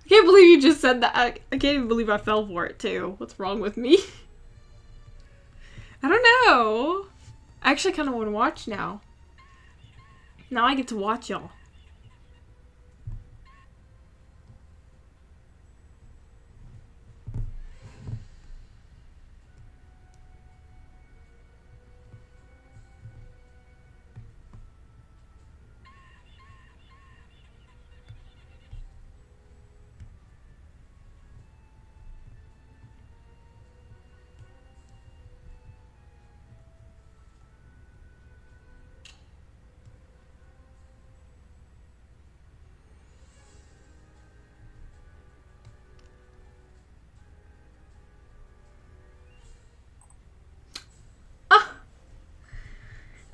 can't believe you just said that. I can't even believe I fell for it too. What's wrong with me? I don't know. I actually kind of want to watch now. Now I get to watch y'all.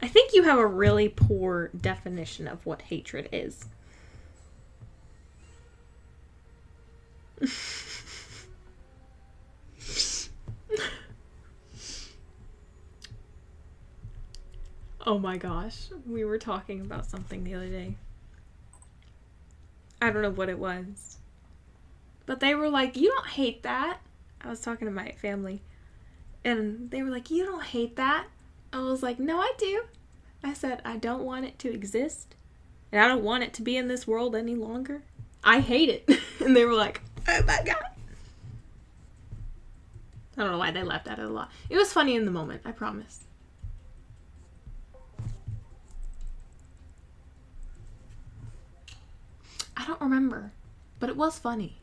I think you have a really poor definition of what hatred is. Oh my gosh. We were talking about something the other day. I don't know what it was. But they were like, you don't hate that. I was talking to my family. And they were like, you don't hate that. I was like, no, I do. I said, I don't want it to exist. And I don't want it to be in this world any longer. I hate it. And they were like, oh my god. I don't know why they laughed at it a lot. It was funny in the moment, I promise. I don't remember. But it was funny.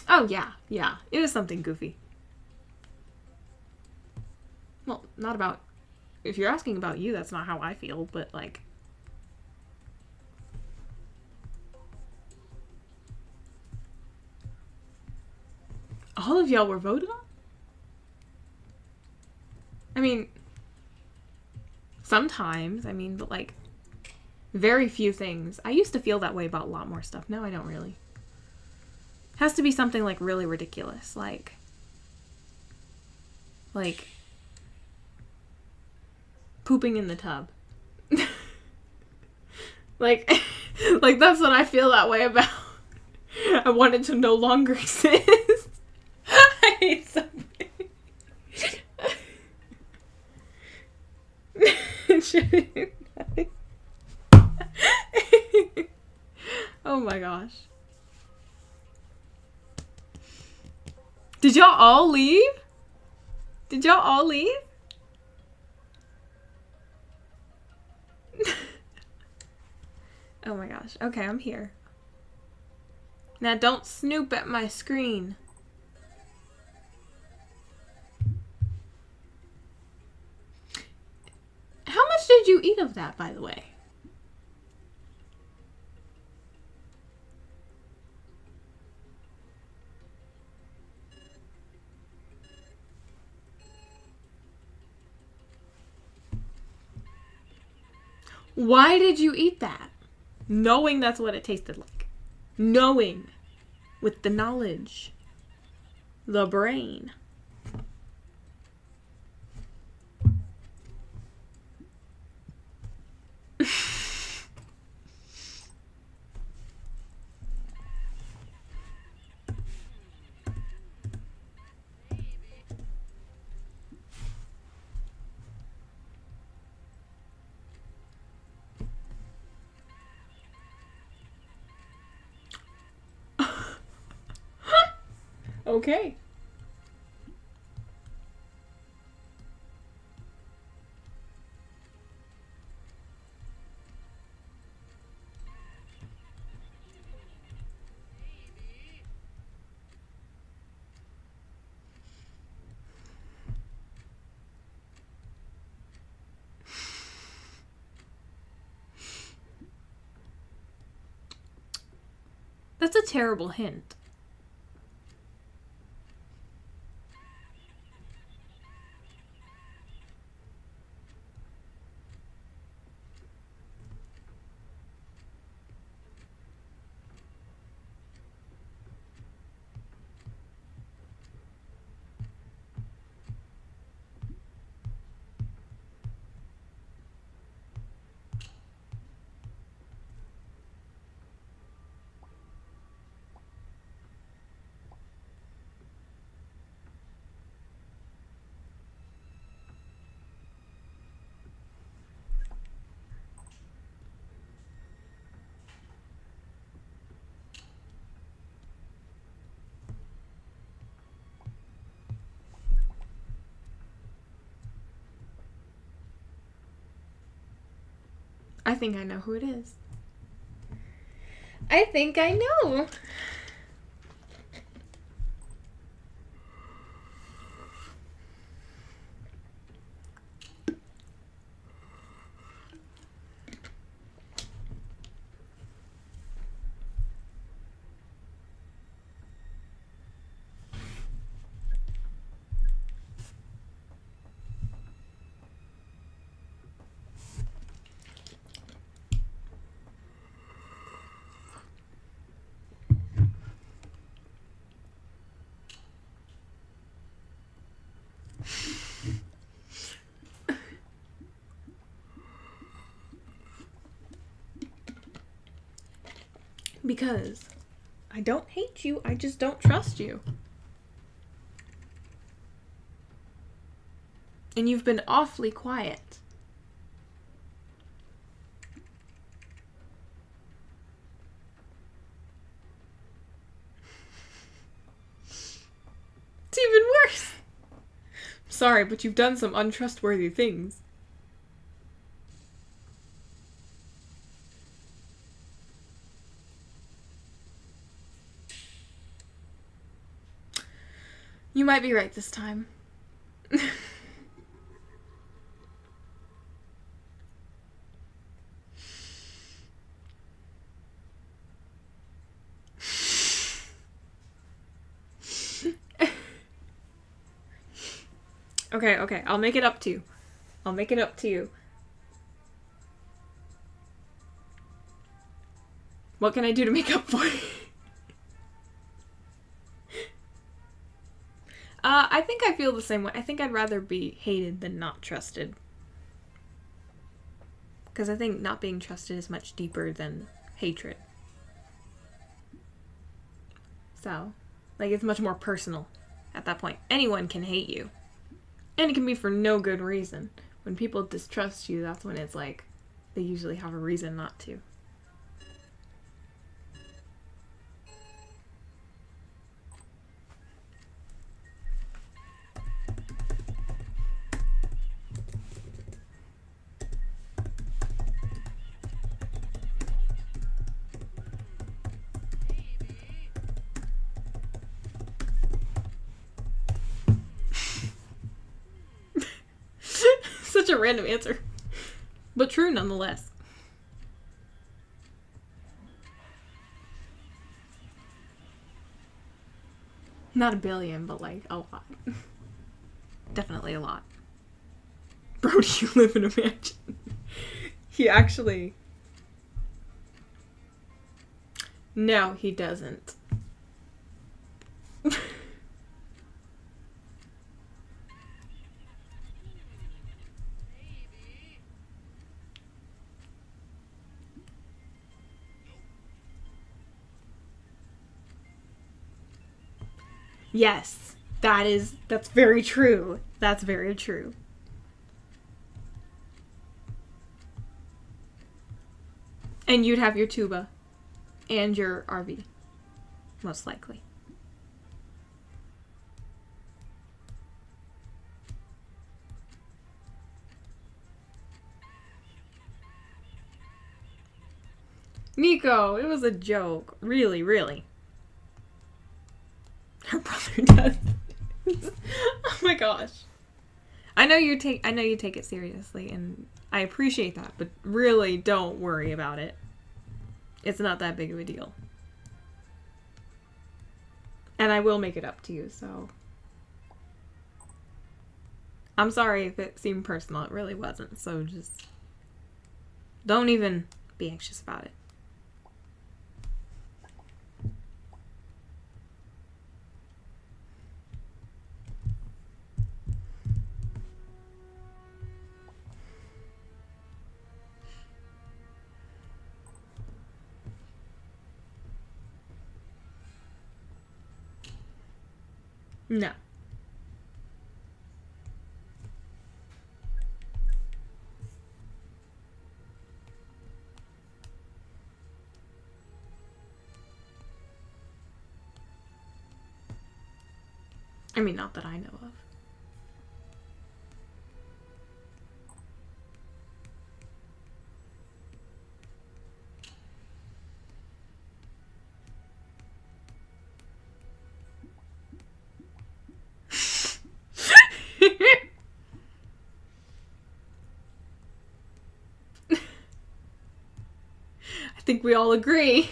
Oh, yeah. Yeah. It was something goofy. Well, not about... If you're asking about you, that's not how I feel, but, like... All of y'all were voted on? I mean... Sometimes, I mean, but, like... Very few things. I used to feel that way about a lot more stuff. Now I don't really. Has to be something, like, really ridiculous. Like... pooping in the tub. like that's what I feel that way about. I want it to no longer exist. I hate something. Oh my gosh. Did y'all all leave? Did y'all all leave? Oh my gosh. Okay, I'm here. Now don't snoop at my screen. How much did you eat of that, by the way? Why did you eat that? Knowing that's what it tasted like. Knowing. With the knowledge. The brain. Okay. That's a terrible hint. I think I know who it is. I think I know. Because I don't hate you, I just don't trust you. And you've been awfully quiet. It's even worse. Sorry, but you've done some untrustworthy things. You might be right this time. Okay, I'll make it up to you. I'll make it up to you. What can I do to make up for it? I think I feel the same way. I think I'd rather be hated than not trusted. Because I think not being trusted is much deeper than hatred. So, like, it's much more personal at that point. Anyone can hate you. And it can be for no good reason. When people distrust you, that's when it's like, they usually have a reason not to. Such a random answer. But true nonetheless. Not a billion, but like a lot. Definitely a lot. Bro, do you live in a mansion? He actually... No, he doesn't. Yes, that's very true. That's very true. And you'd have your tuba and your RV, most likely. Nico, it was a joke. Really, really. Her brother does. Oh my gosh. I know you take it seriously, and I appreciate that, but really don't worry about it. It's not that big of a deal. And I will make it up to you, so I'm sorry if it seemed personal. It really wasn't, so just don't even be anxious about it. No. I mean, not that I know of. I think we all agree.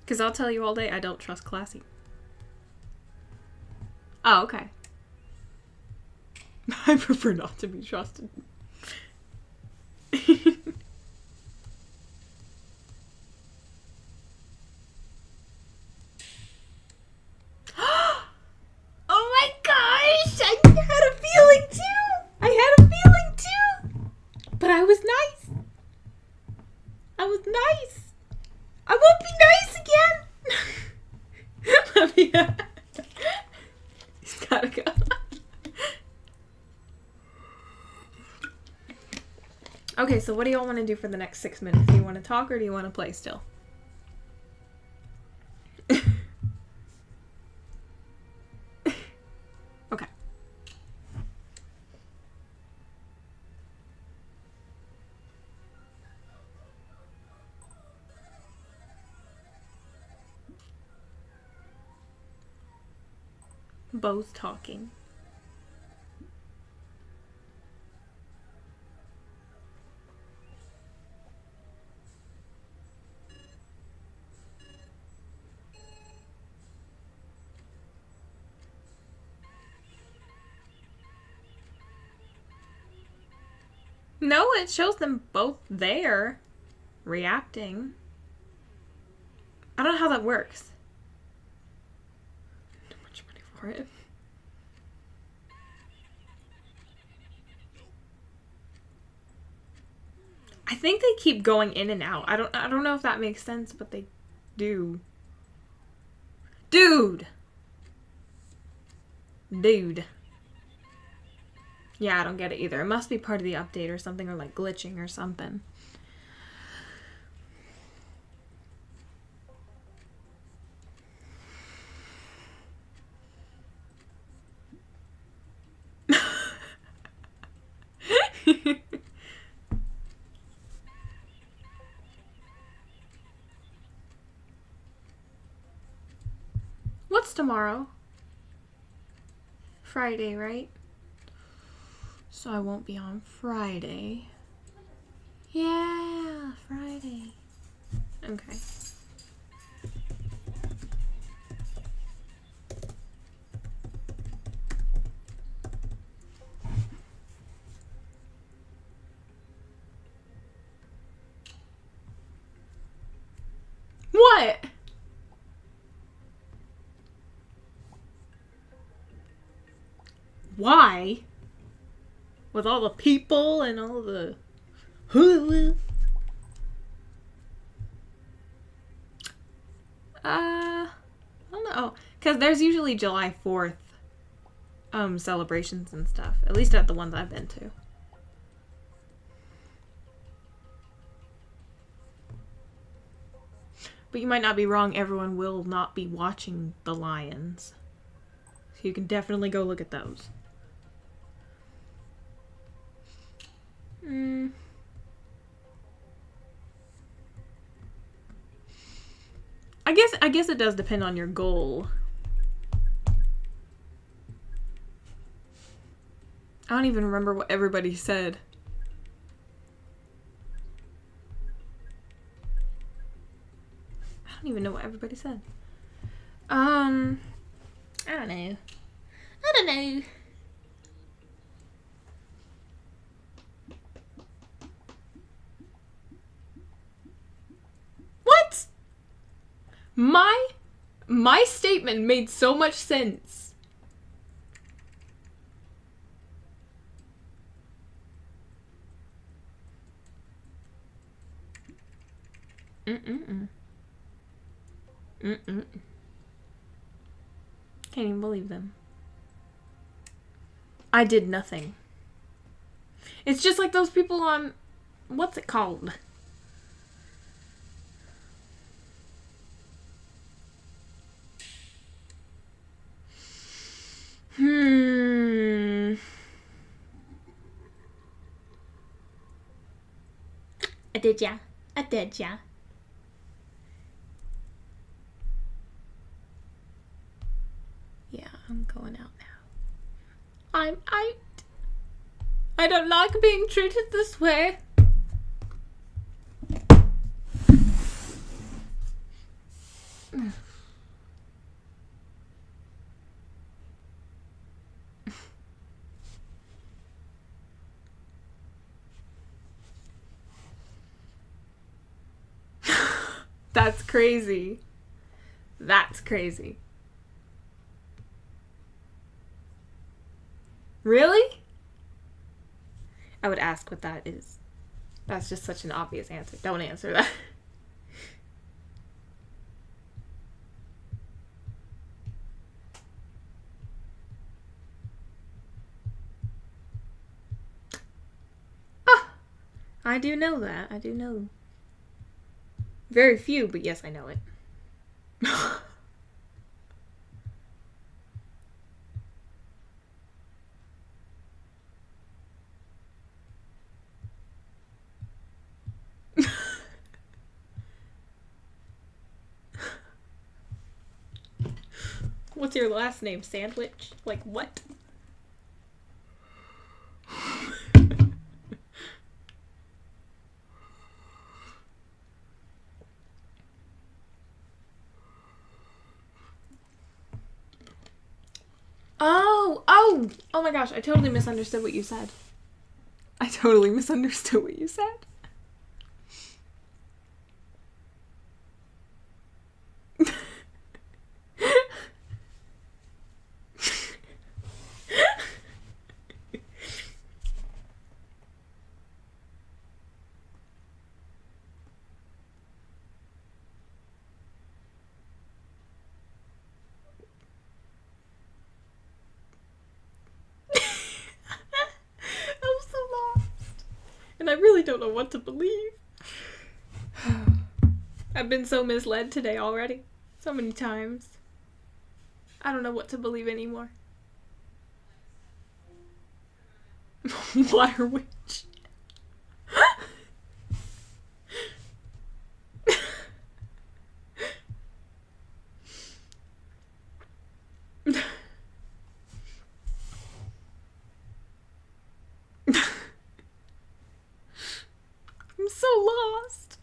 Because I'll tell you all day, I don't trust Classy. Oh, okay. I prefer not to be trusted. Oh my gosh! I had a feeling too! I had a feeling too! But I was nice. I was nice. I won't be nice again! Let me... He's gotta go. Okay, so what do y'all want to do for the next 6 minutes? Do you want to talk or do you want to play still? Okay. Bo's talking. No, it shows them both there, reacting. I don't know how that works. Too much money for it. I think they keep going in and out. I don't know if that makes sense, but they do. Dude. Yeah, I don't get it either. It must be part of the update or something, or like glitching or something. What's tomorrow? Friday, right? So I won't be on Friday. Yeah, Friday. Okay. What? Why? With all the people and all the... I don't know. Because there's usually July 4th celebrations and stuff. At least at the ones I've been to. But you might not be wrong. Everyone will not be watching the Lions. So you can definitely go look at those. I guess it does depend on your goal. I don't even remember what everybody said. I don't even know what everybody said. I don't know. I don't know. What? My statement made so much sense. Can't even believe them. I did nothing. It's just like those people on, what's it called? I did ya. Yeah, I'm going out now. I'm out. I don't like being treated this way. That's crazy. That's crazy. Really? I would ask what that is. That's just such an obvious answer. Don't answer that. I do know that. I do know. Very few, but yes, I know it. What's your last name? Sandwich? Like what? Oh my gosh, I totally misunderstood what you said. I totally misunderstood what you said. And I really don't know what to believe. I've been so misled today already. So many times. I don't know what to believe anymore. Blair Witch. I'm so lost.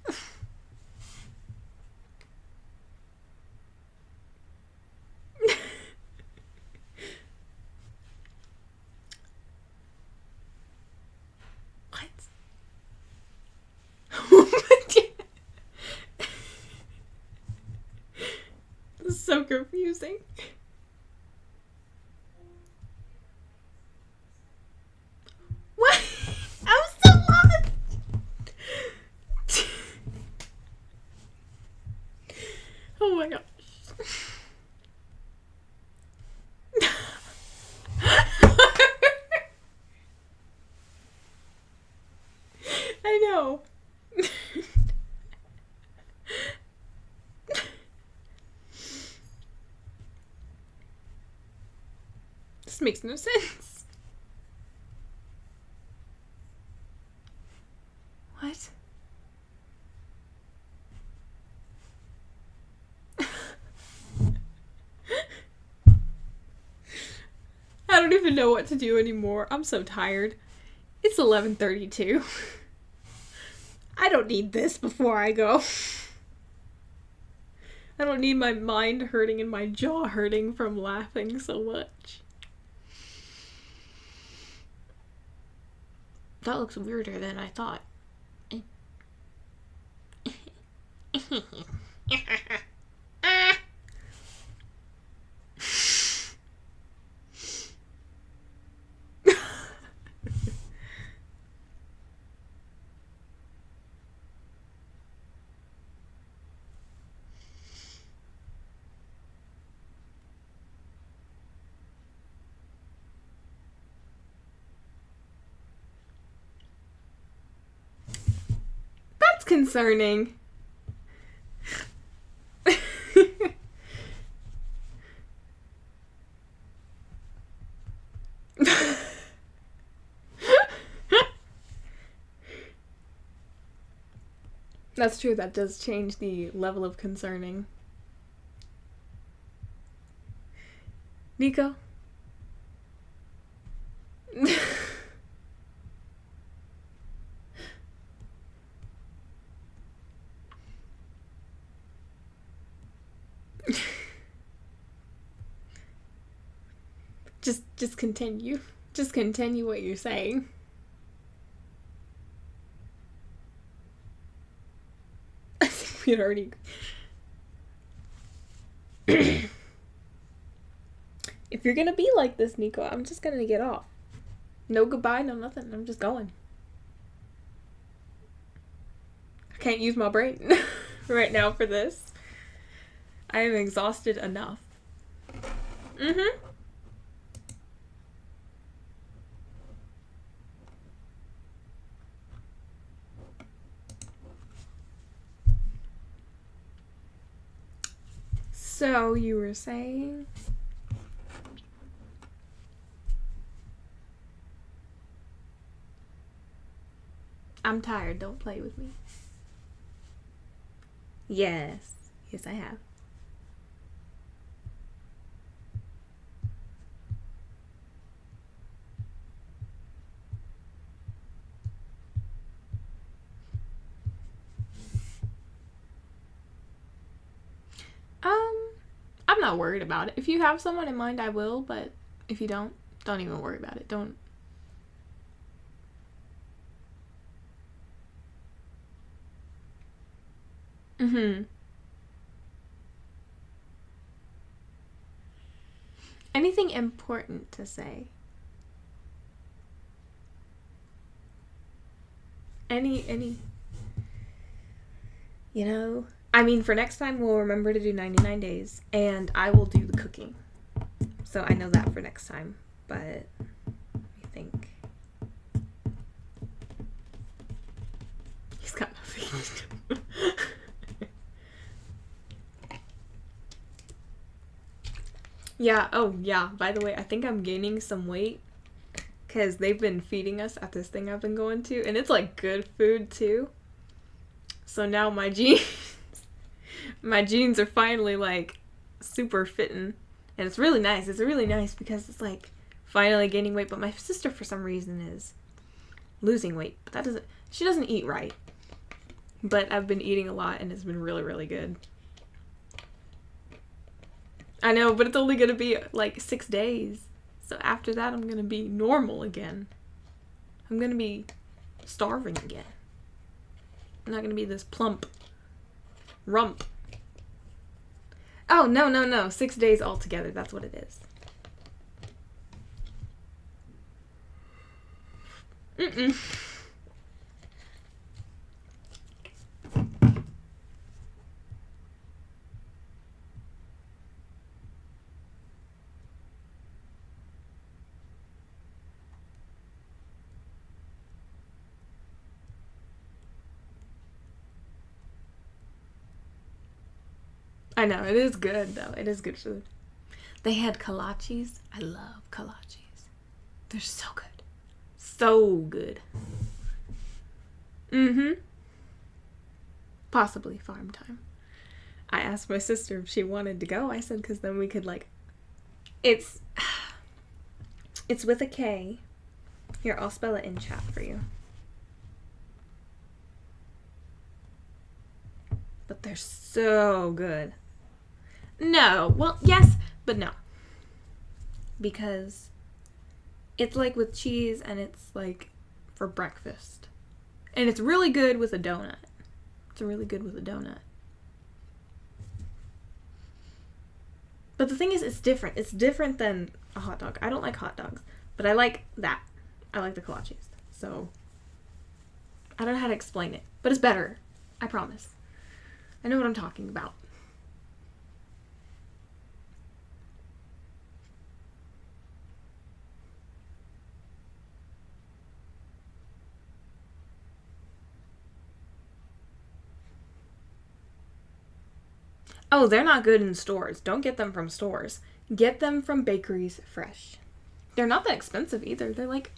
What? Oh my God. This is so confusing. What? I'm so lost. Oh my gosh. I know. makes no sense. What? I don't even know what to do anymore. I'm so tired. It's 11:32. I don't need this before I go. I don't need my mind hurting and my jaw hurting from laughing so much. That looks weirder than I thought. That's concerning. That's true, that does change the level of concerning. Nico? Just continue. Just continue what you're saying. I think we'd already... If you're gonna be like this, Nico, I'm just gonna get off. No goodbye, no nothing. I'm just going. I can't use my brain right now for this. I am exhausted enough. Mm-hmm. So, you were saying? I'm tired, don't play with me. Yes. Yes, I have. I'm not worried about it. If you have someone in mind, I will, but if you don't even worry about it. Don't. Mm-hmm. Anything important to say? Any, you know, I mean, for next time, we'll remember to do 99 days, and I will do the cooking. So I know that for next time, but I think he's got nothing. Yeah, oh yeah, by the way, I think I'm gaining some weight because they've been feeding us at this thing I've been going to, and it's like good food too. So now my jeans are finally like super fitting, and it's really nice. It's really nice because it's like finally gaining weight, but my sister for some reason is losing weight, but she doesn't eat right. But I've been eating a lot and it's been really, really good. I know, but it's only gonna be like 6 days. So after that, I'm gonna be normal again. I'm gonna be starving again. I'm not gonna be this plump rump. Oh, no. 6 days altogether. That's what it is. Mm-mm. I know, it is good though. It is good food. They had kolaches. I love kolaches. They're so good. So good. Possibly farm time. I asked my sister if she wanted to go. I said, because then we could, like... It's with a K. Here, I'll spell it in chat for you. But they're so good. No. Well, yes, but no. Because it's like with cheese and it's like for breakfast. And it's really good with a donut. It's really good with a donut. But the thing is, it's different. It's different than a hot dog. I don't like hot dogs, but I like that. I like the kolaches. So, I don't know how to explain it, but it's better. I promise. I know what I'm talking about. Oh, they're not good in stores. Don't get them from stores. Get them from bakeries fresh. They're not that expensive either. They're like...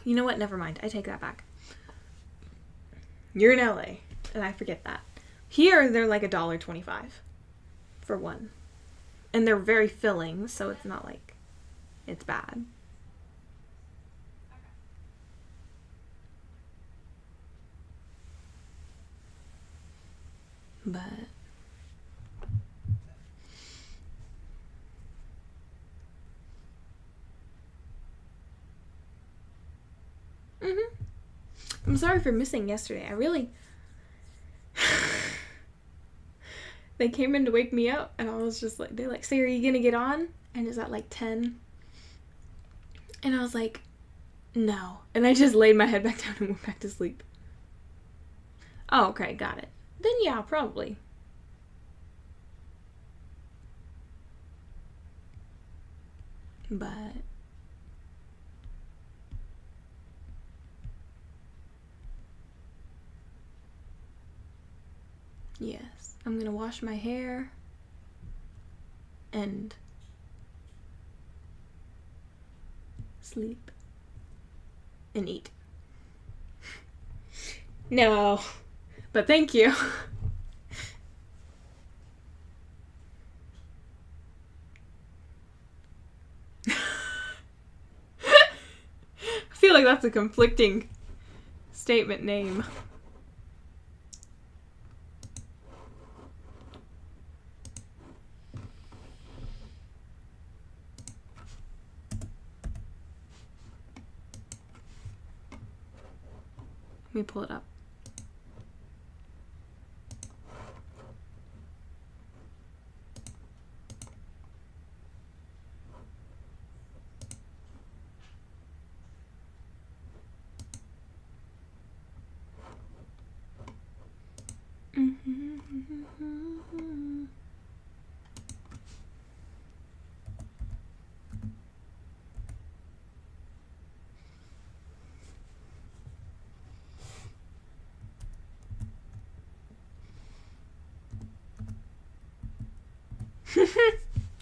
You know what? Never mind. I take that back. You're in LA, and I forget that. Here, they're like $1.25 for one. And they're very filling, so it's not like it's bad. But... I'm sorry for missing yesterday. I really... They came in to wake me up, and I was just like... They're like, "So are you gonna get on?" And it's at like 10. And I was like, no. And I just laid my head back down and went back to sleep. Oh, okay, got it. Then yeah, probably. But... Yes, I'm gonna wash my hair and sleep and eat. No, but thank you. I feel like that's a conflicting statement name. Let me pull it up.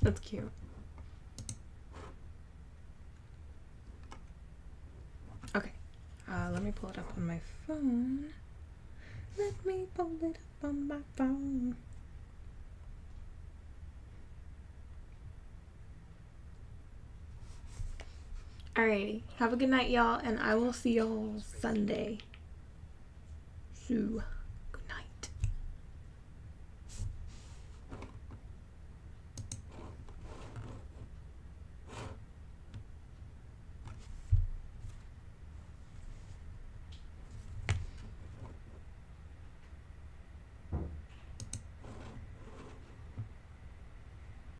That's cute. Okay. Let me pull it up on my phone. Let me pull it up on my phone. Alrighty. Have a good night, y'all, and I will see y'all Sunday. So.